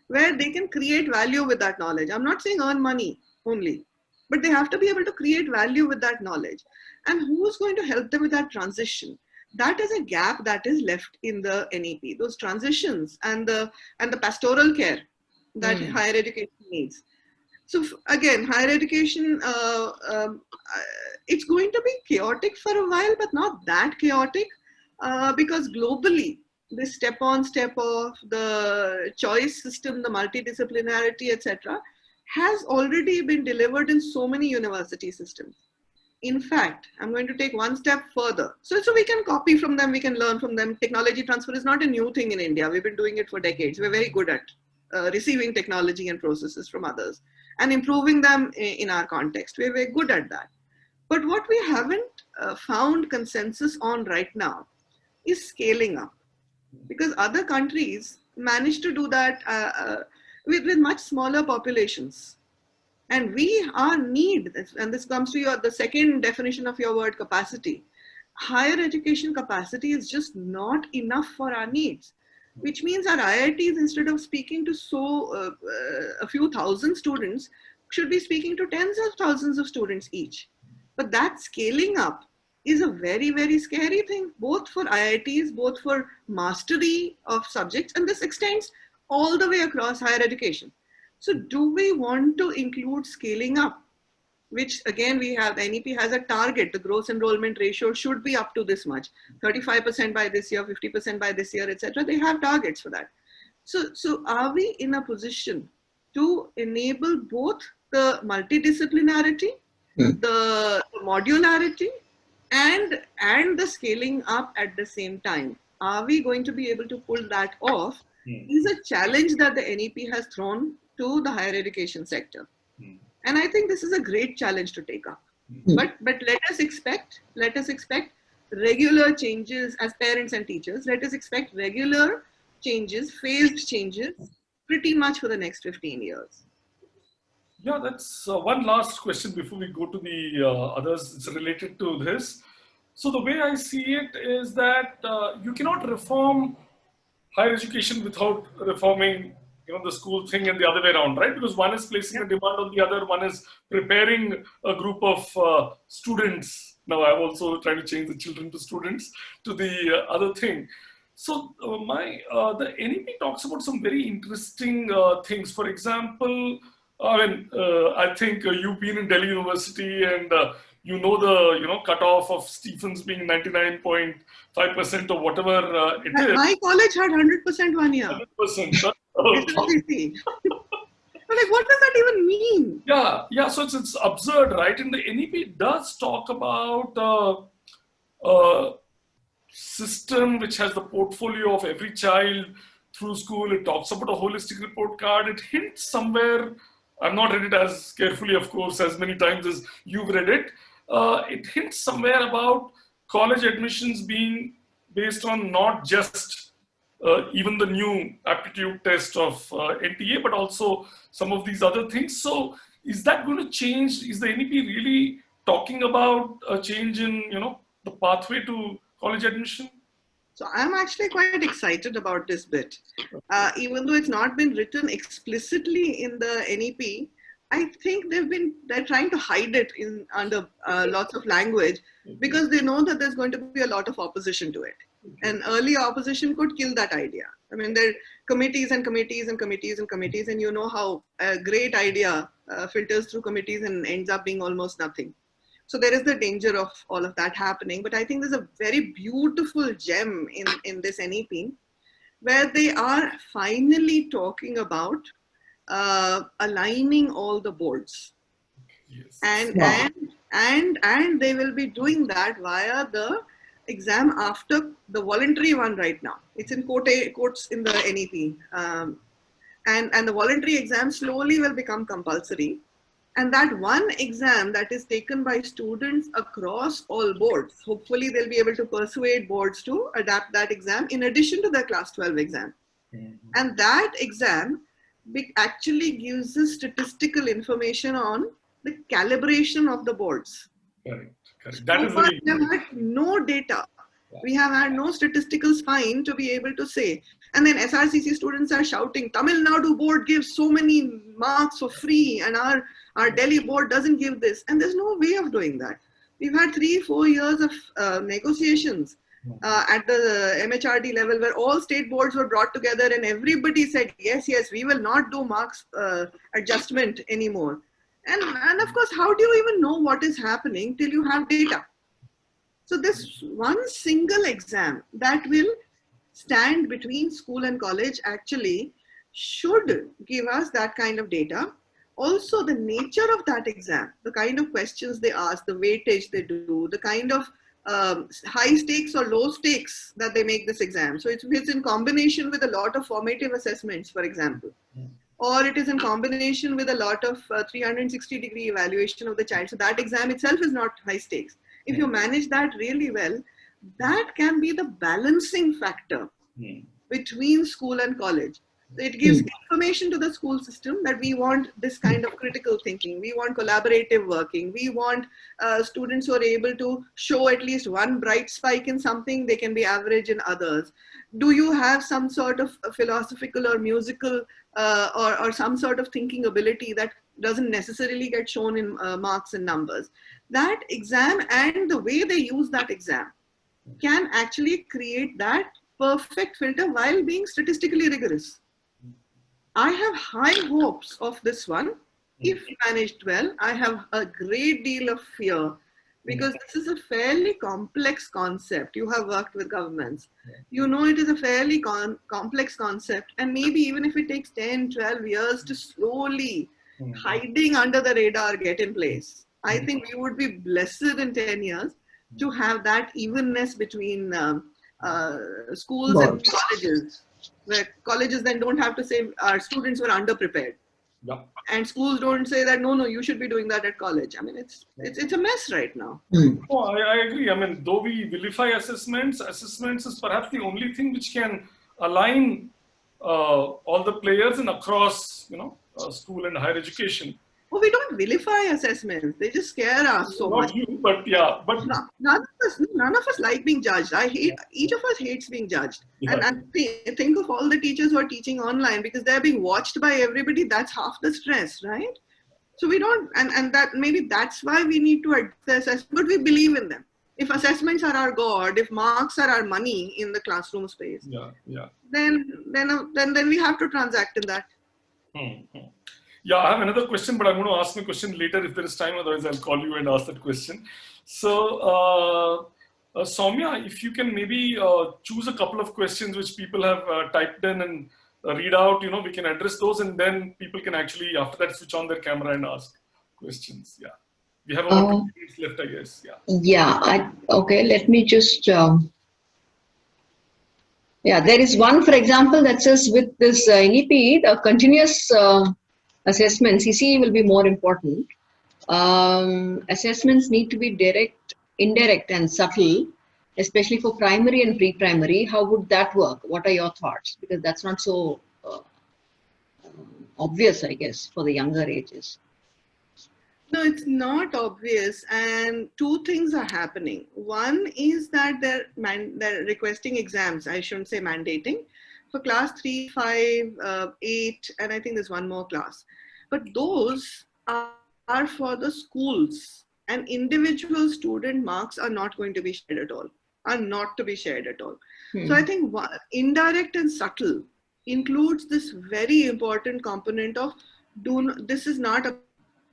[SPEAKER 3] where they can create value with that knowledge. I'm not saying earn money only, but they have to be able to create value with that knowledge. And who's going to help them with that transition? that is a gap that is left in the NEP, those transitions and the pastoral care that higher education needs. So again, higher education, it's going to be chaotic for a while, but not that chaotic, because globally, this step on, step off, the choice system, the multidisciplinarity, etc., has already been delivered in so many university systems. In fact, I'm going to take one step further. So we can copy from them, we can learn from them. Technology transfer is not a new thing in India. We've been doing it for decades. We're very good at receiving technology and processes from others and improving them in our context. We're very good at that. But what we haven't found consensus on right now is scaling up, because other countries manage to do that with much smaller populations. And our need, and this comes to the second definition of your word, capacity. Higher education capacity is just not enough for our needs, which means our IITs, instead of speaking to a few thousand students, should be speaking to tens of thousands of students each. But that scaling up is a very, very scary thing, both for IITs, both for mastery of subjects, and this extends all the way across higher education. So do we want to include scaling up, which again, the NEP has a target, the gross enrollment ratio should be up to this much, 35% by this year, 50% by this year, etc. They have targets for that. So are we in a position to enable both the multidisciplinarity, the modularity, and the scaling up at the same time? Are we going to be able to pull that off? Is a challenge that the NEP has thrown to the higher education sector. And I think this is a great challenge to take up. But let us expect regular changes as parents and teachers. Let us expect regular changes, phased changes, pretty much for the next 15 years.
[SPEAKER 2] Yeah, that's one last question before we go to the others. It's related to this. So the way I see it is that you cannot reform higher education without reforming the school thing and the other way around, right? Because one is placing a demand on the other, one is preparing a group of students. Now I'm also trying to change the children to students to the other thing. So the NEP talks about some very interesting things. For example, I think you've been in Delhi University and you know the cutoff of Stephens being 99.5% or whatever it is.
[SPEAKER 3] My college had 100% 1 year.
[SPEAKER 2] 100%.
[SPEAKER 3] Like, what does that even mean?
[SPEAKER 2] Yeah. So it's absurd, right? And the NEP does talk about system which has the portfolio of every child through school. It talks about a holistic report card. It hints somewhere, I've not read it as carefully, of course, as many times as you've read it. It hints somewhere about college admissions being based on not just even the new aptitude test of NTA, but also some of these other things. So is that going to change? Is the NEP really talking about a change in, the pathway to college admission?
[SPEAKER 3] So I'm actually quite excited about this bit. Even though it's not been written explicitly in the NEP, I think they're trying to hide it under lots of language because they know that there's going to be a lot of opposition to it. And early opposition could kill that idea. I mean, there are committees and committees and committees and committees, and you know how a great idea filters through committees and ends up being almost nothing. So there is the danger of all of that happening. But I think there's a very beautiful gem in this NEP where they are finally talking about aligning all the boards.
[SPEAKER 2] Yes.
[SPEAKER 3] And they will be doing that via the exam after the voluntary one right now. It's in quotes in the NEP. And the voluntary exam slowly will become compulsory. And that one exam that is taken by students across all boards, hopefully they'll be able to persuade boards to adapt that exam in addition to their class 12 exam. And that exam actually gives us statistical information on the calibration of the boards.
[SPEAKER 2] Correct.
[SPEAKER 3] That is we have had no data. We have had no statistical spine to be able to say. And then SRCC students are shouting, Tamil Nadu board gives so many marks for free and our Delhi board doesn't give this. And there's no way of doing that. We've had 3-4 years of negotiations at the MHRD level, where all state boards were brought together and everybody said, yes, yes, we will not do marks adjustment anymore. And of course, how do you even know what is happening till you have data? So this one single exam that will stand between school and college actually should give us that kind of data. Also, the nature of that exam, the kind of questions they ask, the weightage they do, the kind of high stakes or low stakes that they make this exam. So it's in combination with a lot of formative assessments, for example, or it is in combination with a lot of 360-degree evaluation of the child. So that exam itself is not high stakes. If you manage that really well, that can be the balancing factor between school and college. It gives information to the school system that we want this kind of critical thinking. We want collaborative working. We want students who are able to show at least one bright spike in something, they can be average in others. Do you have some sort of philosophical or musical or some sort of thinking ability that doesn't necessarily get shown in marks and numbers? That exam and the way they use that exam can actually create that perfect filter while being statistically rigorous. I have high hopes of this one. If managed well, I have a great deal of fear because this is a fairly complex concept. You have worked with governments. You know it is a fairly complex concept, and maybe even if it takes 10, 12 years to slowly, hiding under the radar, get in place, I think we would be blessed in 10 years to have that evenness between schools and colleges, where colleges then don't have to say our students were underprepared.
[SPEAKER 2] Yeah.
[SPEAKER 3] And schools don't say that, no, you should be doing that at college. I mean, it's a mess right now.
[SPEAKER 2] Oh, I agree. I mean, though we vilify assessments is perhaps the only thing which can align all the players and across, school and higher education.
[SPEAKER 3] Oh, we don't vilify assessments. They just scare us so much.
[SPEAKER 2] Not you, but yeah. But
[SPEAKER 3] none of us like being judged. Each of us hates being judged.
[SPEAKER 2] Yeah.
[SPEAKER 3] And think of all the teachers who are teaching online because they're being watched by everybody. That's half the stress, right? So we don't, and that maybe that's why we need to assess, but we believe in them. If assessments are our God, if marks are our money in the classroom space, then we have to transact in that.
[SPEAKER 2] Yeah, I have another question, but I'm going to ask my question later if there is time. Otherwise, I'll call you and ask that question. So, Soumya, if you can maybe choose a couple of questions which people have typed in and read out, we can address those, and then people can actually, after that, switch on their camera and ask questions. Yeah. We have about 2 minutes left, I guess. Yeah.
[SPEAKER 1] Yeah. Okay, let me just... there is one, for example, that says with this NEP, the continuous... assessment, CCE will be more important. Assessments need to be direct, indirect, and subtle, especially for primary and pre-primary. How would that work? What are your thoughts? Because that's not so obvious, I guess, for the younger ages.
[SPEAKER 3] No, it's not obvious, and two things are happening. One is that they're requesting exams. I shouldn't say mandating. For class 3, 5, 8, and I think there's one more class. But those are for the schools, and individual student marks are not going to be shared at all, So I think indirect and subtle includes this very important component of this is not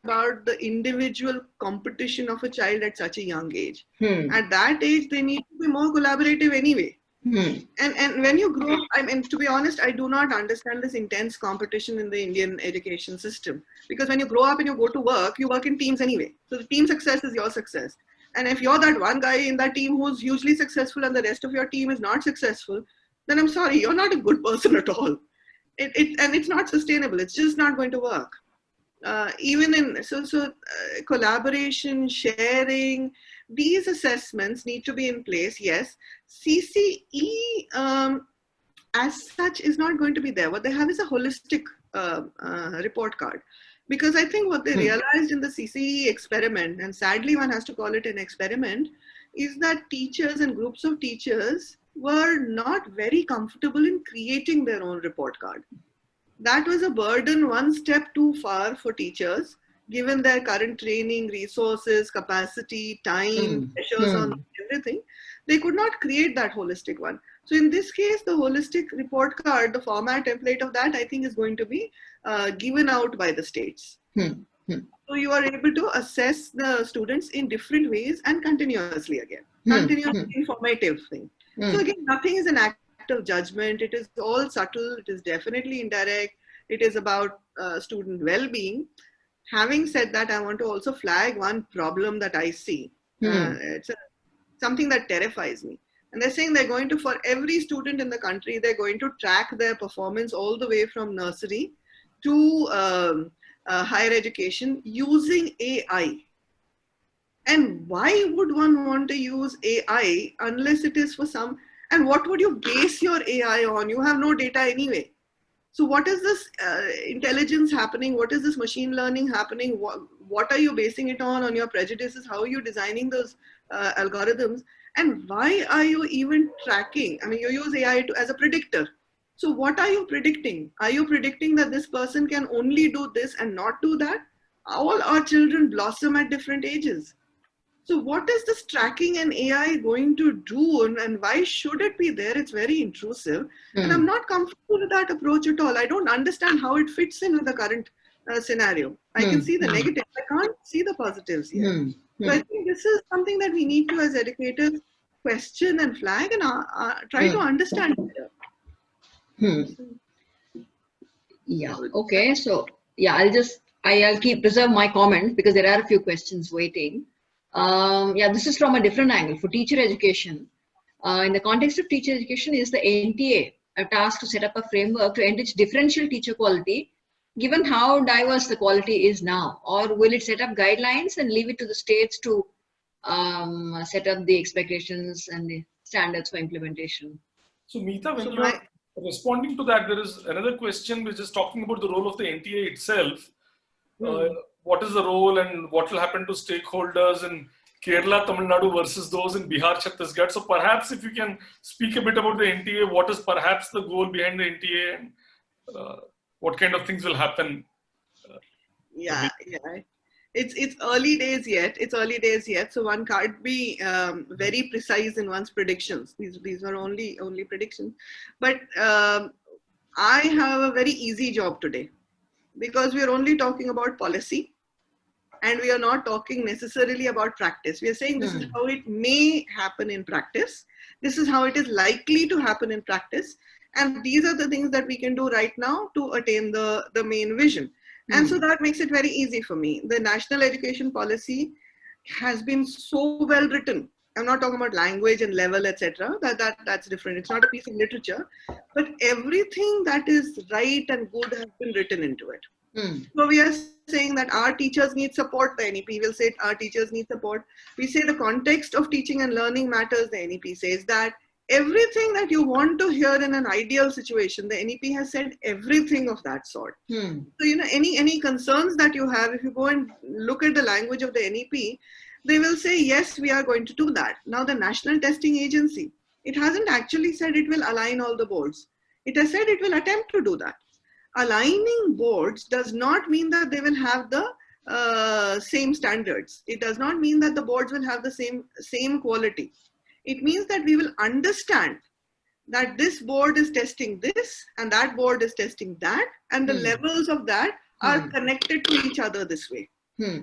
[SPEAKER 3] about the individual competition of a child at such a young age. At that age, they need to be more collaborative anyway. And when you grow up, I mean, to be honest, I do not understand this intense competition in the Indian education system. Because when you grow up and you go to work, you work in teams anyway. So the team success is your success. And if you're that one guy in that team who's hugely successful and the rest of your team is not successful, then I'm sorry, you're not a good person at all. And it's not sustainable. It's just not going to work. Even in collaboration, sharing, these assessments need to be in place. Yes, CCE as such is not going to be there. What they have is a holistic report card, because I think what they realized in the CCE experiment, and sadly one has to call it an experiment, is that teachers and groups of teachers were not very comfortable in creating their own report card. That was a burden one step too far for teachers, given their current training, resources, capacity, time, pressures on everything. They could not create that holistic one. So in this case, the holistic report card, the format template of that, I think is going to be given out by the states. So you are able to assess the students in different ways and continuously again. Continuous informative thing. So again, nothing is an act of judgment. It is all subtle. It is definitely indirect. It is about student well-being. Having said that, I want to also flag one problem that I see. It's something that terrifies me. And they're saying they're going to, for every student in the country, they're going to track their performance all the way from nursery to higher education using AI. And why would one want to use AI unless it is for some, and what would you base your AI on? You have no data anyway. So what is this intelligence happening? What is this machine learning happening? What are you basing it on your prejudices? How are you designing those algorithms? And why are you even tracking? I mean, you use AI as a predictor. So what are you predicting? Are you predicting that this person can only do this and not do that? All our children blossom at different ages. So what is this tracking and AI going to do, and why should it be there? It's very intrusive. And I'm not comfortable with that approach at all. I don't understand how it fits in with the current scenario. I can see the negatives. I can't see the positives here. So I think this is something that we need to, as educators, question and flag and try to understand better.
[SPEAKER 1] Yeah, okay. So yeah, I'll preserve my comment because there are a few questions waiting. Yeah, this is from a different angle for teacher education. In the context of teacher education, is the NTA tasked to set up a framework to enrich differential teacher quality, given how diverse the quality is now? Or will it set up guidelines and leave it to the states to set up the expectations and the standards for implementation?
[SPEAKER 2] So Meeta, when you are responding to that, there is another question which is talking about the role of the NTA itself. What is the role and what will happen to stakeholders in Kerala, Tamil Nadu versus those in Bihar, Chhattisgarh? So perhaps if you can speak a bit about the NTA, what is perhaps the goal behind the NTA and what kind of things will happen?
[SPEAKER 3] Yeah. It's early days yet. It's early days yet. So one can't be very precise in one's predictions. These are only predictions. But I have a very easy job today because we are only talking about policy. And we are not talking necessarily about practice. We are saying this is how it may happen in practice. This is how it is likely to happen in practice. And these are the things that we can do right now to attain the main vision. And so that makes it very easy for me. The national education policy has been so well written. I'm not talking about language and level, etc. That's different. It's not a piece of literature. But everything that is right and good has been written into it. So we are saying that our teachers need support, the NEP will say our teachers need support. We say the context of teaching and learning matters, the NEP says that. Everything that you want to hear in an ideal situation, the NEP has said everything of that sort. So, any concerns that you have, if you go and look at the language of the NEP, they will say, yes, we are going to do that. Now the National Testing Agency, it hasn't actually said it will align all the boards. It has said it will attempt to do that. Aligning boards does not mean that they will have the same standards. It does not mean that the boards will have the same quality. It means that we will understand that this board is testing this and that board is testing that, and the levels of that are connected to each other this way. So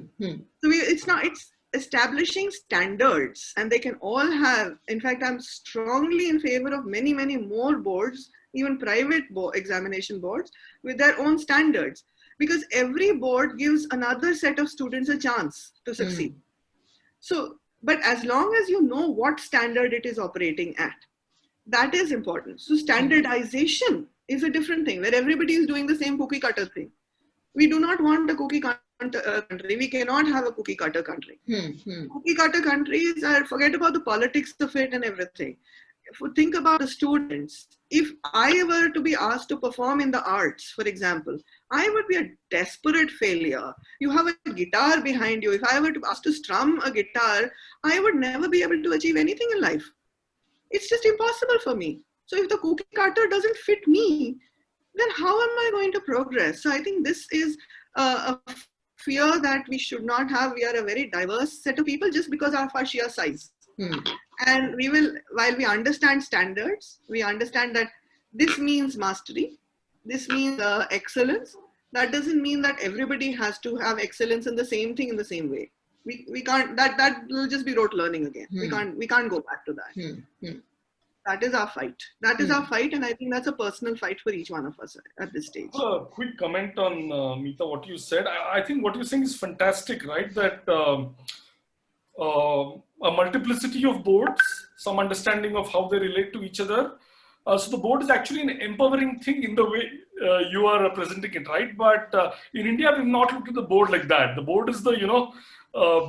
[SPEAKER 3] it's establishing standards, and they can all have, in fact, I'm strongly in favor of many more boards, even private examination boards, with their own standards, because every board gives another set of students a chance to succeed. So, but as long as you know what standard it is operating at, that is important. So standardization is a different thing, where everybody is doing the same cookie cutter thing. We do not want a cookie cutter country. We cannot have a cookie cutter country. Cookie cutter countries forget about the politics of it and everything. Think about the students. If I were to be asked to perform in the arts, for example, I would be a desperate failure. You have a guitar behind you. If I were to be asked to strum a guitar, I would never be able to achieve anything in life. It's just impossible for me. So if the cookie cutter doesn't fit me, then how am I going to progress? So I think this is a fear that we should not have. We are a very diverse set of people just because of our sheer size. And we will, while we understand standards, we understand that this means mastery, this means excellence. That doesn't mean that everybody has to have excellence in the same thing in the same way. We can't, that will just be rote learning again. We can't go back to that. That is our fight. That is our fight, and I think that's a personal fight for each one of us at this stage.
[SPEAKER 2] A quick comment on Meeta, what you said. I think what you're saying is fantastic, right? That a multiplicity of boards, some understanding of how they relate to each other. So the board is actually an empowering thing in the way you are presenting it, right? But in India, we've not looked at the board like that. The board is the,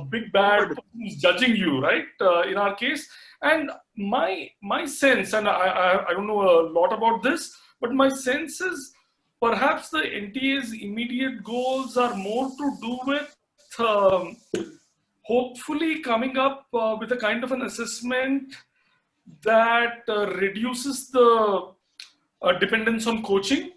[SPEAKER 2] big bad person who's judging you, right? In our case. And my sense, and I don't know a lot about this, but my sense is perhaps the NTA's immediate goals are more to do with hopefully coming up with a kind of an assessment that reduces the dependence on coaching.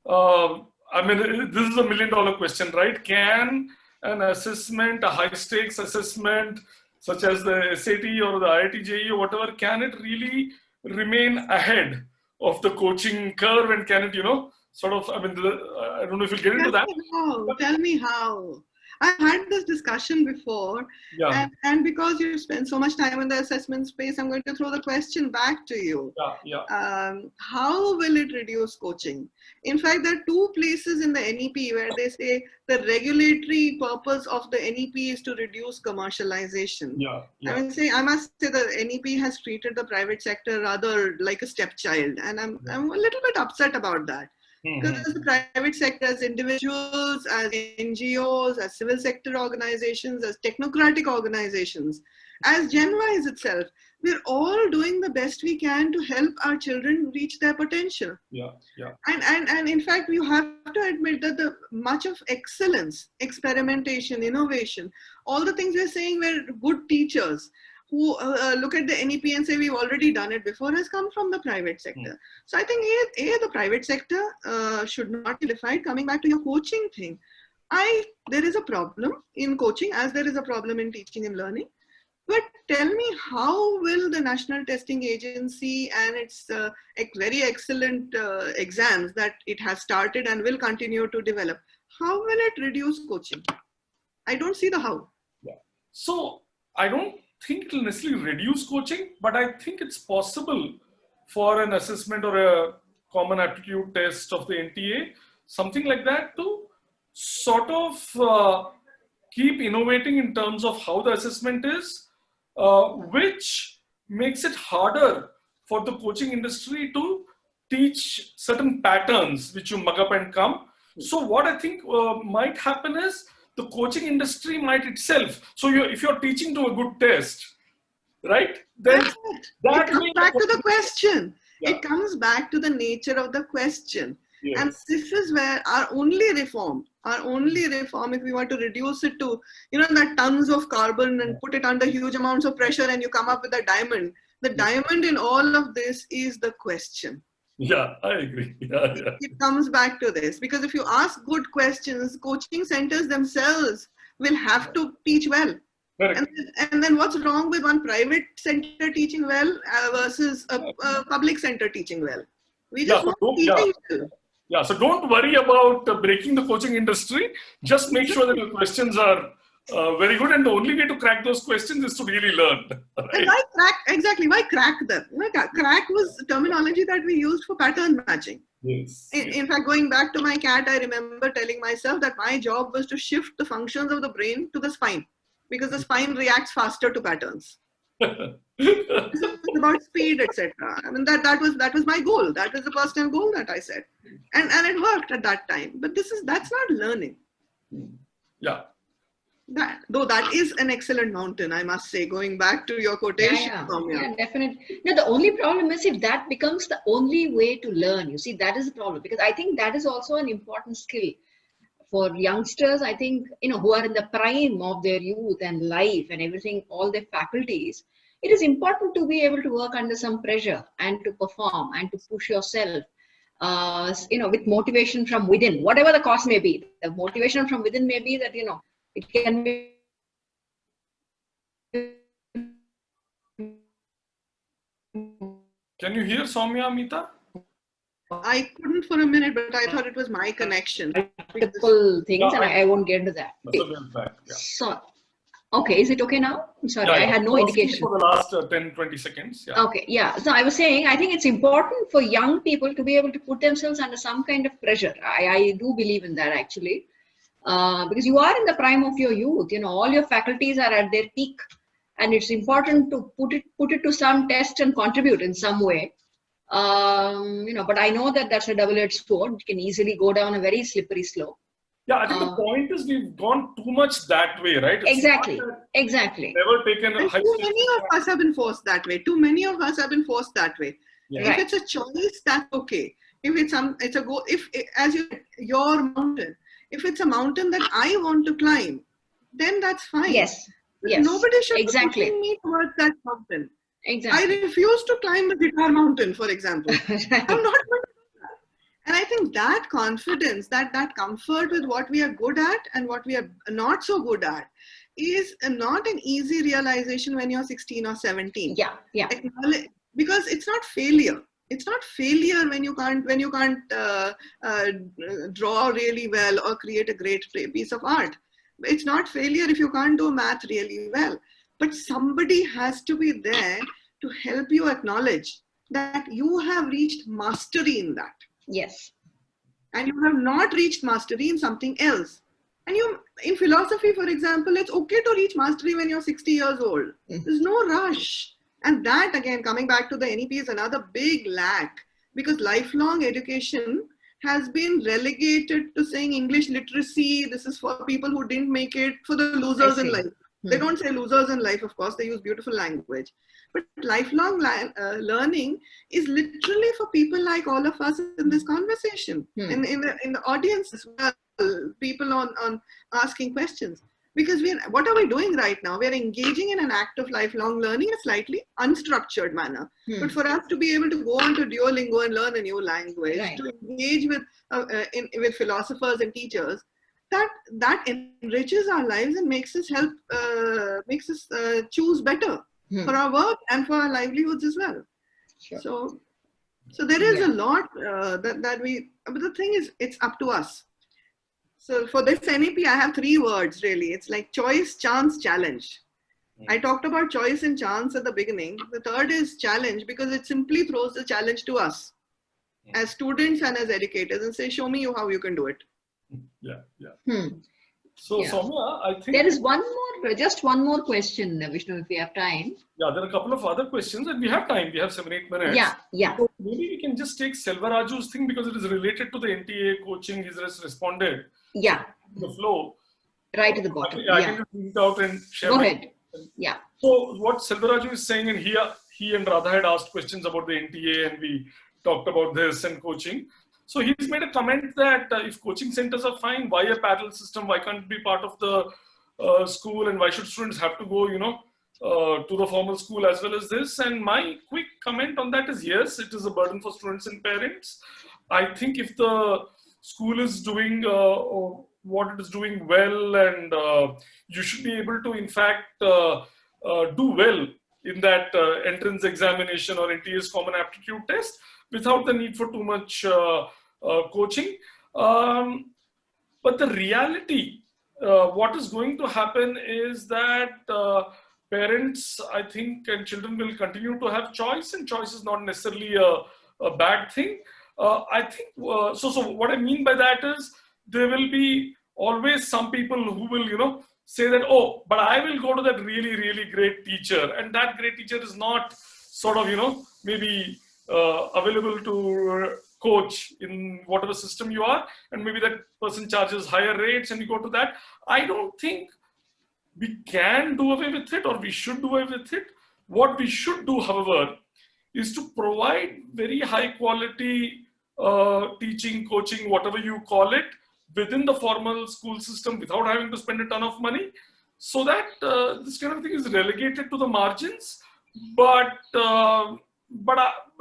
[SPEAKER 2] I mean, this is $1 million question, right? Can an assessment, a high stakes assessment, such as the SAT or the IIT JEE or whatever, can it really remain ahead of the coaching curve, and can it, sort of, I mean, I don't know if you'll get into that.
[SPEAKER 3] Tell me how. I've had this discussion before, and because you spend so much time in the assessment space, I'm going to throw the question back to you. How will it reduce coaching? In fact, there are two places in the NEP where they say the regulatory purpose of the NEP is to reduce commercialization. I must say the NEP has treated the private sector rather like a stepchild, and I'm a little bit upset about that. Because as the private sector, as individuals, as NGOs, as civil sector organizations, as technocratic organizations, as GenWise itself, we're all doing the best we can to help our children reach their potential. And in fact, you have to admit that the much of excellence, experimentation, innovation, all the things we're saying we're good teachers who look at the NEP and say we've already done it before has come from the private sector. So I think the private sector should not be defined. Coming back to your coaching thing, there is a problem in coaching as there is a problem in teaching and learning. But tell me, how will the National Testing Agency and its very excellent exams that it has started and will continue to develop, how will it reduce coaching? I don't see the how.
[SPEAKER 2] So I don't think it will necessarily reduce coaching, but I think it's possible for an assessment or a common aptitude test of the NTA, something like that, to sort of keep innovating in terms of how the assessment is, which makes it harder for the coaching industry to teach certain patterns which you mug up and come. So what I think might happen is the coaching industry might itself. So if you're teaching to a good test, right? Then
[SPEAKER 3] it comes back to the question. It comes back to the nature of the question. And this is where our only reform, if we want to reduce it to, that tons of carbon and put it under huge amounts of pressure and you come up with a diamond. The diamond in all of this is the question.
[SPEAKER 2] Yeah, I agree.
[SPEAKER 3] It comes back to this, because if you ask good questions, coaching centers themselves will have to teach well. And then what's wrong with one private center teaching well versus a public center teaching well? We just want teaching well.
[SPEAKER 2] So don't worry about breaking the coaching industry. Just make sure that your questions are very good, and the only way to crack those questions is to really learn. Right?
[SPEAKER 3] Why crack them? Crack was terminology that we used for pattern matching. In fact, going back to my cat, I remember telling myself that my job was to shift the functions of the brain to the spine, because the spine reacts faster to patterns. It's about speed, etc. I mean, that was my goal. That was the personal goal that I set, and it worked at that time. But that's not learning. Though that is an excellent mountain, I must say, going back to your quotation.
[SPEAKER 1] Yeah, definitely. No, the only problem is if that becomes the only way to learn. You see, that is the problem, because I think that is also an important skill for youngsters. I think, who are in the prime of their youth and life and everything, all their faculties. It is important to be able to work under some pressure and to perform and to push yourself, with motivation from within, whatever the cause may be. The motivation from within may be that, it can be,
[SPEAKER 2] Can you hear Soumya, Meeta?
[SPEAKER 3] I couldn't for a minute, but I thought it was my connection.
[SPEAKER 1] Multiple things,
[SPEAKER 2] Yeah,
[SPEAKER 1] and I won't get into that.
[SPEAKER 2] So we'll back, yeah.
[SPEAKER 1] So, okay, is it okay now? I'm sorry,
[SPEAKER 2] Yeah,
[SPEAKER 1] I had no indication.
[SPEAKER 2] For the last 10-20 seconds. Yeah.
[SPEAKER 1] Okay, yeah. So I was saying, I think it's important for young people to be able to put themselves under some kind of pressure. I do believe in that actually, because you are in the prime of your youth. You know, all your faculties are at their peak, and it's important to put it to some test and contribute in some way. You know, but I know that that's a double-edged sword. It can easily go down a very slippery slope.
[SPEAKER 2] Yeah, I think the point is we've gone too much that way, right? It's
[SPEAKER 1] Exactly.
[SPEAKER 2] not that
[SPEAKER 1] Exactly.
[SPEAKER 2] never taken a
[SPEAKER 3] And too many of us have been forced that way. Too many of us have been forced that way.
[SPEAKER 2] Yeah.
[SPEAKER 3] If
[SPEAKER 1] Right.
[SPEAKER 3] it's a choice, that's okay. If it's it's a go. If as your mountain, if it's a mountain that I want to climb, then that's fine.
[SPEAKER 1] Yes.
[SPEAKER 3] But
[SPEAKER 1] Yes.
[SPEAKER 3] nobody should
[SPEAKER 1] Exactly.
[SPEAKER 3] be pushing me towards that mountain.
[SPEAKER 1] Exactly.
[SPEAKER 3] I refuse to climb the guitar mountain, for example. I'm not going to do that. And I think that confidence, that comfort with what we are good at and what we are not so good at, is not an easy realization when you're 16 or 17.
[SPEAKER 1] Yeah. Yeah.
[SPEAKER 3] Because it's not failure. It's not failure when you can't draw really well or create a great piece of art. It's not failure if you can't do math really well. But somebody has to be there to help you acknowledge that you have reached mastery in that.
[SPEAKER 1] Yes.
[SPEAKER 3] And you have not reached mastery in something else. And in philosophy, for example, it's okay to reach mastery when you're 60 years old. There's no rush. And that, again, coming back to the NEP, is another big lack, because lifelong education has been relegated to saying English literacy, this is for people who didn't make it, for the losers in life. They don't say losers in life, of course, they use beautiful language. But lifelong learning is literally for people like all of us in this conversation, in the audience as well, people on asking questions. Because what are we doing right now? We're engaging in an act of lifelong learning in a slightly unstructured manner. But for us to be able to go on to Duolingo and learn a new language,
[SPEAKER 1] Right.
[SPEAKER 3] to engage with philosophers and teachers, that enriches our lives and makes us choose better for our work and for our livelihoods as well.
[SPEAKER 1] Sure.
[SPEAKER 3] So there is a lot but the thing is, it's up to us. So for this NEP, I have 3 words really. It's like choice, chance, challenge. I talked about choice and chance at the beginning. The third is challenge, because it simply throws the challenge to us as students and as educators and say, show me how you can do it.
[SPEAKER 2] Yeah. So, Soumya, I think
[SPEAKER 1] there is just one more question, Vishnu, if we have time.
[SPEAKER 2] Yeah, there are a couple of other questions, and we have time. We have 7-8 minutes.
[SPEAKER 1] Yeah.
[SPEAKER 2] So maybe we can just take Selvaraju's thing, because it is related to the NTA coaching. He's just responded.
[SPEAKER 1] Yeah.
[SPEAKER 2] The flow.
[SPEAKER 1] Right at the bottom.
[SPEAKER 2] I can just read it out and share.
[SPEAKER 1] Go ahead. Yeah.
[SPEAKER 2] So what Selvaraju is saying, and he and Radha had asked questions about the NTA, and we talked about this and coaching. So he's made a comment that if coaching centers are fine, why a parallel system? Why can't it be part of the school? And why should students have to go, to the formal school as well as this? And my quick comment on that is, yes, it is a burden for students and parents. I think if the school is doing what it is doing well, and you should be able to, in fact, do well in that entrance examination or NTA's common aptitude test without the need for too much coaching. But the reality, what is going to happen is that parents, I think, and children will continue to have choice, and choice is not necessarily a bad thing. I think, so what I mean by that is, there will be always some people who will, say that, oh, but I will go to that really, really great teacher. And that great teacher is not sort of, maybe available to coach in whatever system you are. And maybe that person charges higher rates and you go to that. I don't think we can do away with it, or we should do away with it. What we should do, however, is to provide very high quality teaching, coaching, whatever you call it, within the formal school system without having to spend a ton of money, so that this kind of thing is relegated to the margins. But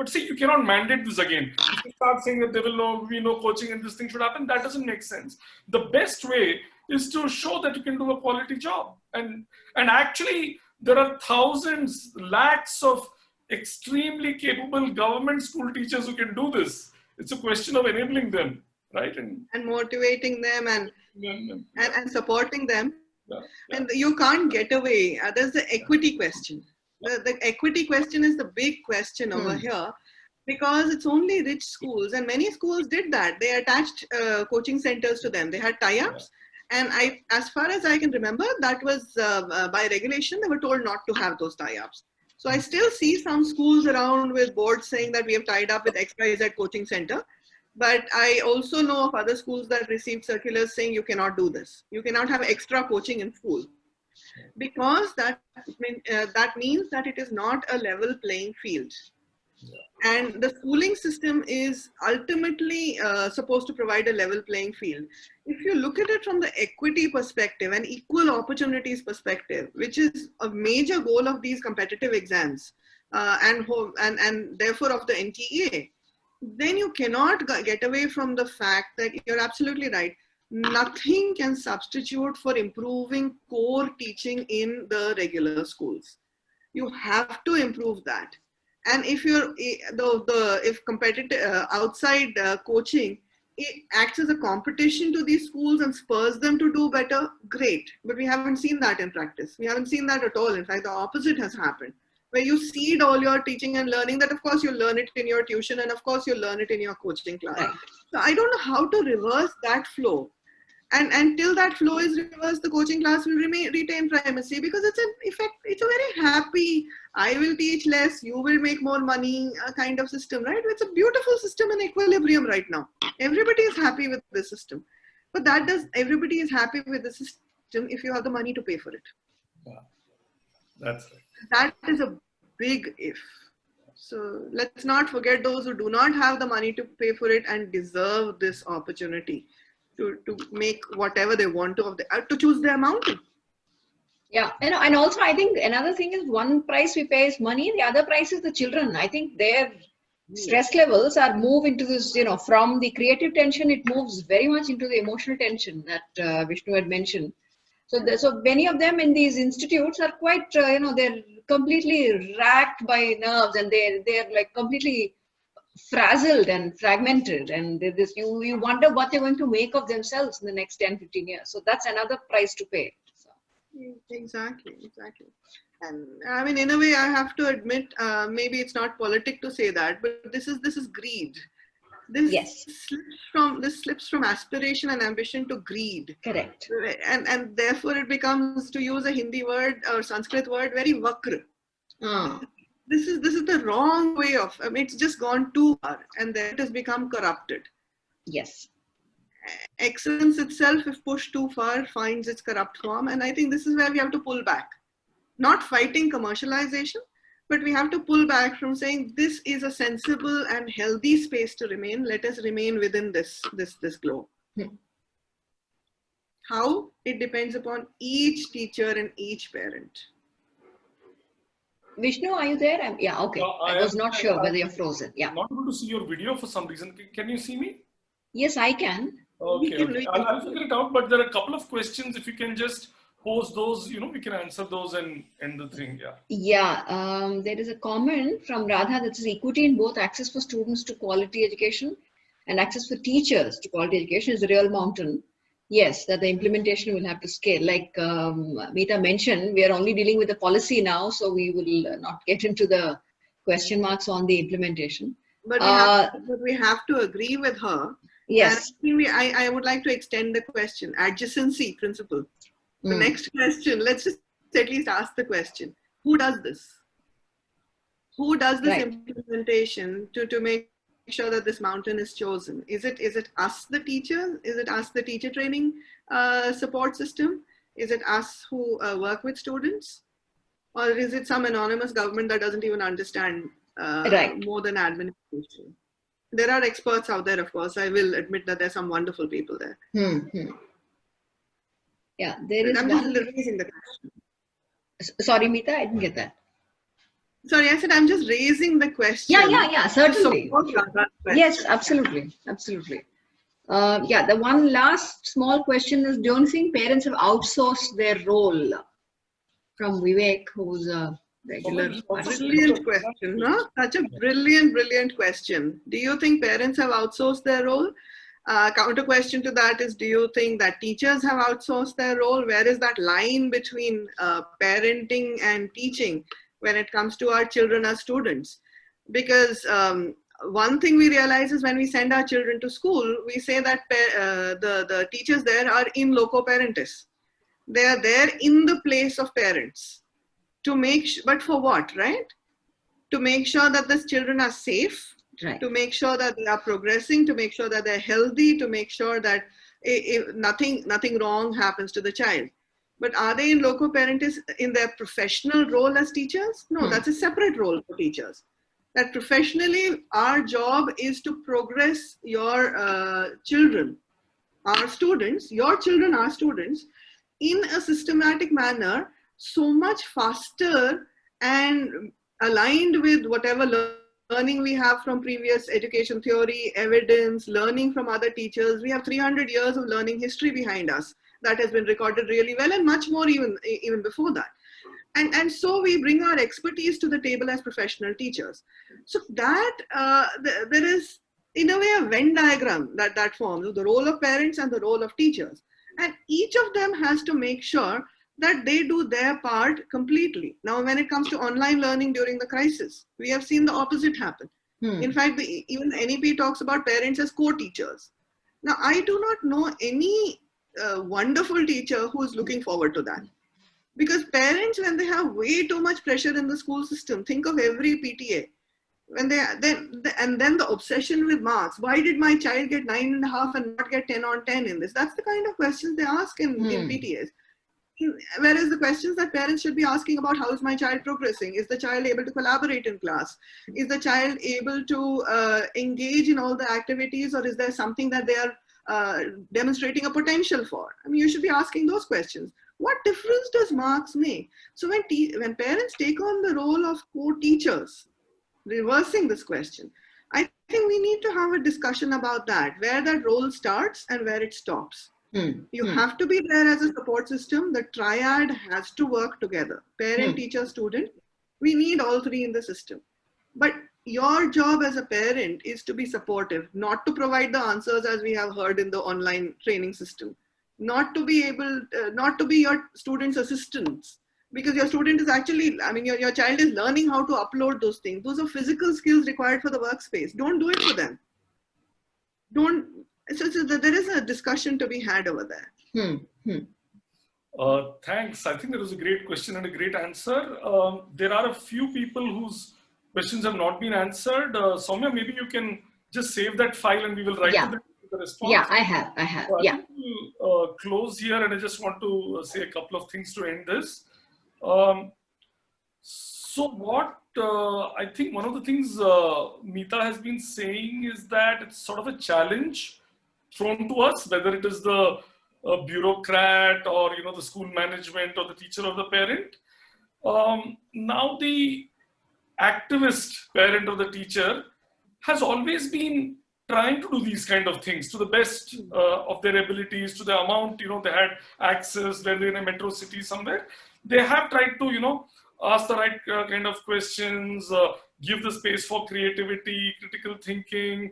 [SPEAKER 2] see, you cannot mandate this again. If you start saying that there will be no coaching and this thing should happen, that doesn't make sense. The best way is to show that you can do a quality job. And actually, there are thousands, lakhs of extremely capable government school teachers who can do this. It's a question of enabling them, right?
[SPEAKER 3] And motivating them and supporting them.
[SPEAKER 2] Yeah.
[SPEAKER 3] And you can't get away. There's the equity question. The equity question is the big question over here, because it's only rich schools, and many schools did that. They attached coaching centers to them. They had tie-ups. And as far as I can remember, that was by regulation, they were told not to have those tie-ups. So I still see some schools around with boards saying that we have tied up with XYZ coaching center. But I also know of other schools that received circulars saying you cannot do this. You cannot have extra coaching in school, because that means that it is not a level playing field. And the schooling system is ultimately supposed to provide a level playing field. If you look at it from the equity perspective and equal opportunities perspective, which is a major goal of these competitive exams and therefore of the NTA, then you cannot get away from the fact that you're absolutely right. Nothing can substitute for improving core teaching in the regular schools. You have to improve that. And if you're if competitive outside coaching, it acts as a competition to these schools and spurs them to do better, great. But we haven't seen that in practice. We haven't seen that at all. In fact, the opposite has happened, where you seed all your teaching and learning, that of course you learn it in your tuition and of course you learn it in your coaching class. Right. So I don't know how to reverse that flow. And until that flow is reversed, the coaching class will retain primacy, because it's it's a very happy, I will teach less, you will make more money kind of system, right? It's a beautiful system in equilibrium right now. Everybody is happy with the system. But everybody is happy with the system if you have the money to pay for it.
[SPEAKER 2] Yeah. That's right.
[SPEAKER 3] That is a big if. So let's not forget those who do not have the money to pay for it and deserve this opportunity to make whatever they want to choose their mountain.
[SPEAKER 1] Yeah, and also I think another thing is, one price we pay is money, the other price is the children. I think their stress levels are moved into this, from the creative tension, it moves very much into the emotional tension that Vishnu had mentioned. So many of them in these institutes are quite, they're completely racked by nerves, and they're like completely frazzled and fragmented, and you wonder what they're going to make of themselves in the next 10-15 years. So that's another price to pay. So.
[SPEAKER 3] Exactly. And I mean, in a way, I have to admit, maybe it's not politic to say that, but this is greed. This slips from aspiration and ambition to greed.
[SPEAKER 1] Correct.
[SPEAKER 3] And therefore it becomes, to use a Hindi word or Sanskrit word, very vakra. This is the wrong way of, it's just gone too far, and then it has become corrupted.
[SPEAKER 1] Yes.
[SPEAKER 3] Excellence itself, if pushed too far, finds its corrupt form. And I think this is where we have to pull back. Not fighting commercialization, but we have to pull back from saying this is a sensible and healthy space to remain. Let us remain within this glow. How? It depends upon each teacher and each parent.
[SPEAKER 1] Vishnu, are you there? Yeah, okay. I was not sure whether you're frozen. Yeah.
[SPEAKER 2] I'm not able to see your video for some reason. Can you see me?
[SPEAKER 1] Yes, I can.
[SPEAKER 2] Okay. I'll figure it out, but there are a couple of questions. If you can just pose those, we can answer those and end the thing. Yeah.
[SPEAKER 1] Yeah. There is a comment from Radha that says equity in both access for students to quality education and access for teachers to quality education is a real mountain. Yes, that the implementation will have to scale. Like Meeta mentioned, we are only dealing with the policy now, so we will not get into the question marks on the implementation.
[SPEAKER 3] But we have to agree with her.
[SPEAKER 1] Yes.
[SPEAKER 3] And I would like to extend the question, adjacency principle. The next question, let's just at least ask the question, who does this? Who does this implementation to make sure that this mountain is chosen? Is it us, the teacher? Is it us, the teacher training support system? Is it us who work with students? Or is it some anonymous government that doesn't even understand more than administration? There are experts out there, of course. I will admit that there's some wonderful people there.
[SPEAKER 1] Yeah, there is.
[SPEAKER 3] I'm just raising the question.
[SPEAKER 1] Sorry, Meeta, I didn't get that.
[SPEAKER 3] Sorry, I said I'm just raising the question.
[SPEAKER 1] Yeah, certainly. Yes, absolutely. Yeah, the one last small question is, don't you think parents have outsourced their role? From Vivek, who's regular
[SPEAKER 3] Brilliant question, huh? Such a brilliant question. Do you think parents have outsourced their role? Counter question to that is, do you think that teachers have outsourced their role? Where is that line between parenting and teaching when it comes to our children as students? Because one thing we realize is when we send our children to school, we say that the teachers there are in loco parentis. They are there in the place of parents to make, but for what, right? To make sure that the children are safe,
[SPEAKER 1] right,
[SPEAKER 3] to make sure that they are progressing, to make sure that they're healthy, to make sure that nothing wrong happens to the child. But are they in loco parentis in their professional role as teachers? No, that's a separate role for teachers. That professionally, our job is to progress your children, our students, your children, our students, in a systematic manner, so much faster and aligned with whatever learning we have from previous education theory, evidence, learning from other teachers. We have 300 years of learning history behind us that has been recorded really well, and much more even before that. And so we bring our expertise to the table as professional teachers. So that there is, in a way, a Venn diagram that forms of the role of parents and the role of teachers. And each of them has to make sure that they do their part completely. Now, when it comes to online learning during the crisis, we have seen the opposite happen. In fact, even the NEP talks about parents as co-teachers. Now, I do not know any wonderful teacher who is looking forward to that. Because parents, when they have way too much pressure in the school system, think of every PTA. When and then the obsession with marks. Why did my child get 9.5 and not get 10 on 10 in this? That's the kind of questions they ask in PTAs. Whereas the questions that parents should be asking about, how is my child progressing? Is the child able to collaborate in class? Is the child able to engage in all the activities, or is there something that they are demonstrating a potential for? I mean, you should be asking those questions. What difference does marks make? So when parents take on the role of co-teachers, reversing this question, I think we need to have a discussion about that, where that role starts and where it stops. You have to be there as a support system. The triad has to work together. Parent, teacher, student. We need all three in the system. But your job as a parent is to be supportive, not to provide the answers as we have heard in the online training system. Not to be your student's assistants. Because your student is actually, I mean, your child is learning how to upload those things. Those are physical skills required for the workspace. Don't do it for them. So there is a discussion to be had over there.
[SPEAKER 2] Thanks. I think that was a great question and a great answer. There are a few people whose questions have not been answered. Soumya, maybe you can just save that file and we will write to the response.
[SPEAKER 1] Yeah, I have.
[SPEAKER 2] I think we'll close here, and I just want to say a couple of things to end this. So what I think one of the things Meeta has been saying is that it's sort of a challenge thrown to us, whether it is the bureaucrat or the school management or the teacher or the parent. Now the activist parent or the teacher has always been trying to do these kind of things to the best of their abilities, to the amount they had access, whether in a metro city somewhere. They have tried to ask the right kind of questions, give the space for creativity, critical thinking,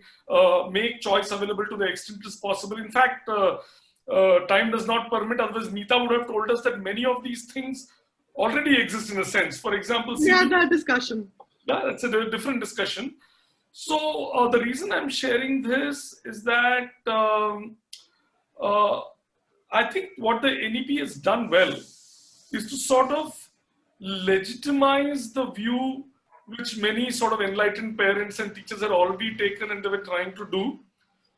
[SPEAKER 2] make choice available to the extent as possible. In fact, time does not permit, otherwise Meeta would have told us that many of these things already exist in a sense. For example,
[SPEAKER 3] that discussion.
[SPEAKER 2] Yeah, that's a different discussion. So the reason I'm sharing this is that I think what the NEP has done well is to sort of legitimize the view which many sort of enlightened parents and teachers had already taken and they were trying to do.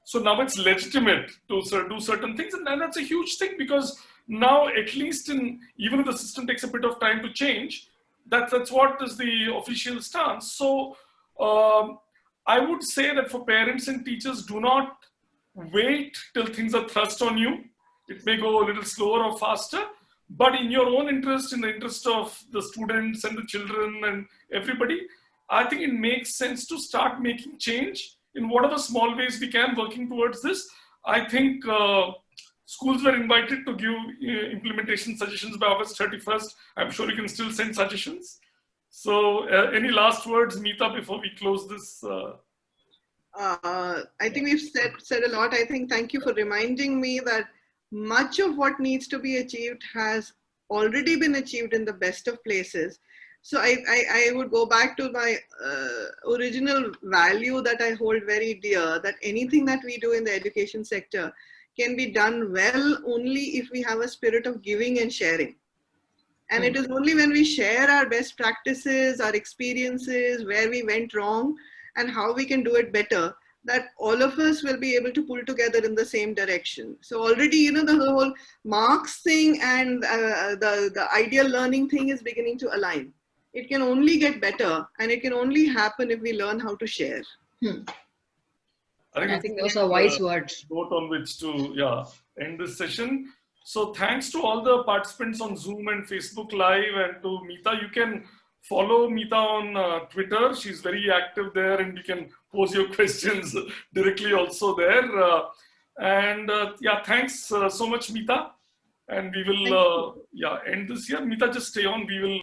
[SPEAKER 2] So now it's legitimate to do certain things, and that's a huge thing, because now at least even if the system takes a bit of time to change, that's what is the official stance. So I would say that for parents and teachers, do not wait till things are thrust on you. It may go a little slower or faster, but in your own interest, in the interest of the students and the children and everybody, I think it makes sense to start making change in whatever small ways we can, working towards this. I think schools were invited to give implementation suggestions by August 31st. I'm sure you can still send suggestions. So, any last words, Meeta, before we close this?
[SPEAKER 3] I think we've said a lot. I think thank you for reminding me that much of what needs to be achieved has already been achieved in the best of places. So I would go back to my original value that I hold very dear, that anything that we do in the education sector can be done well only if we have a spirit of giving and sharing. And it is only when we share our best practices, our experiences, where we went wrong, and how we can do it better, that all of us will be able to pull together in the same direction. So already, you know, the whole marks thing and the ideal learning thing is beginning to align. It can only get better, and it can only happen if we learn how to share.
[SPEAKER 1] I think those are wise words.
[SPEAKER 2] Note on which to end this session. So thanks to all the participants on Zoom and Facebook Live, and to Meeta. You can follow Meeta on Twitter. She's very active there, and you can pose your questions directly also there. Thanks so much, Meeta. And we will end this here. Meeta, just stay on. We will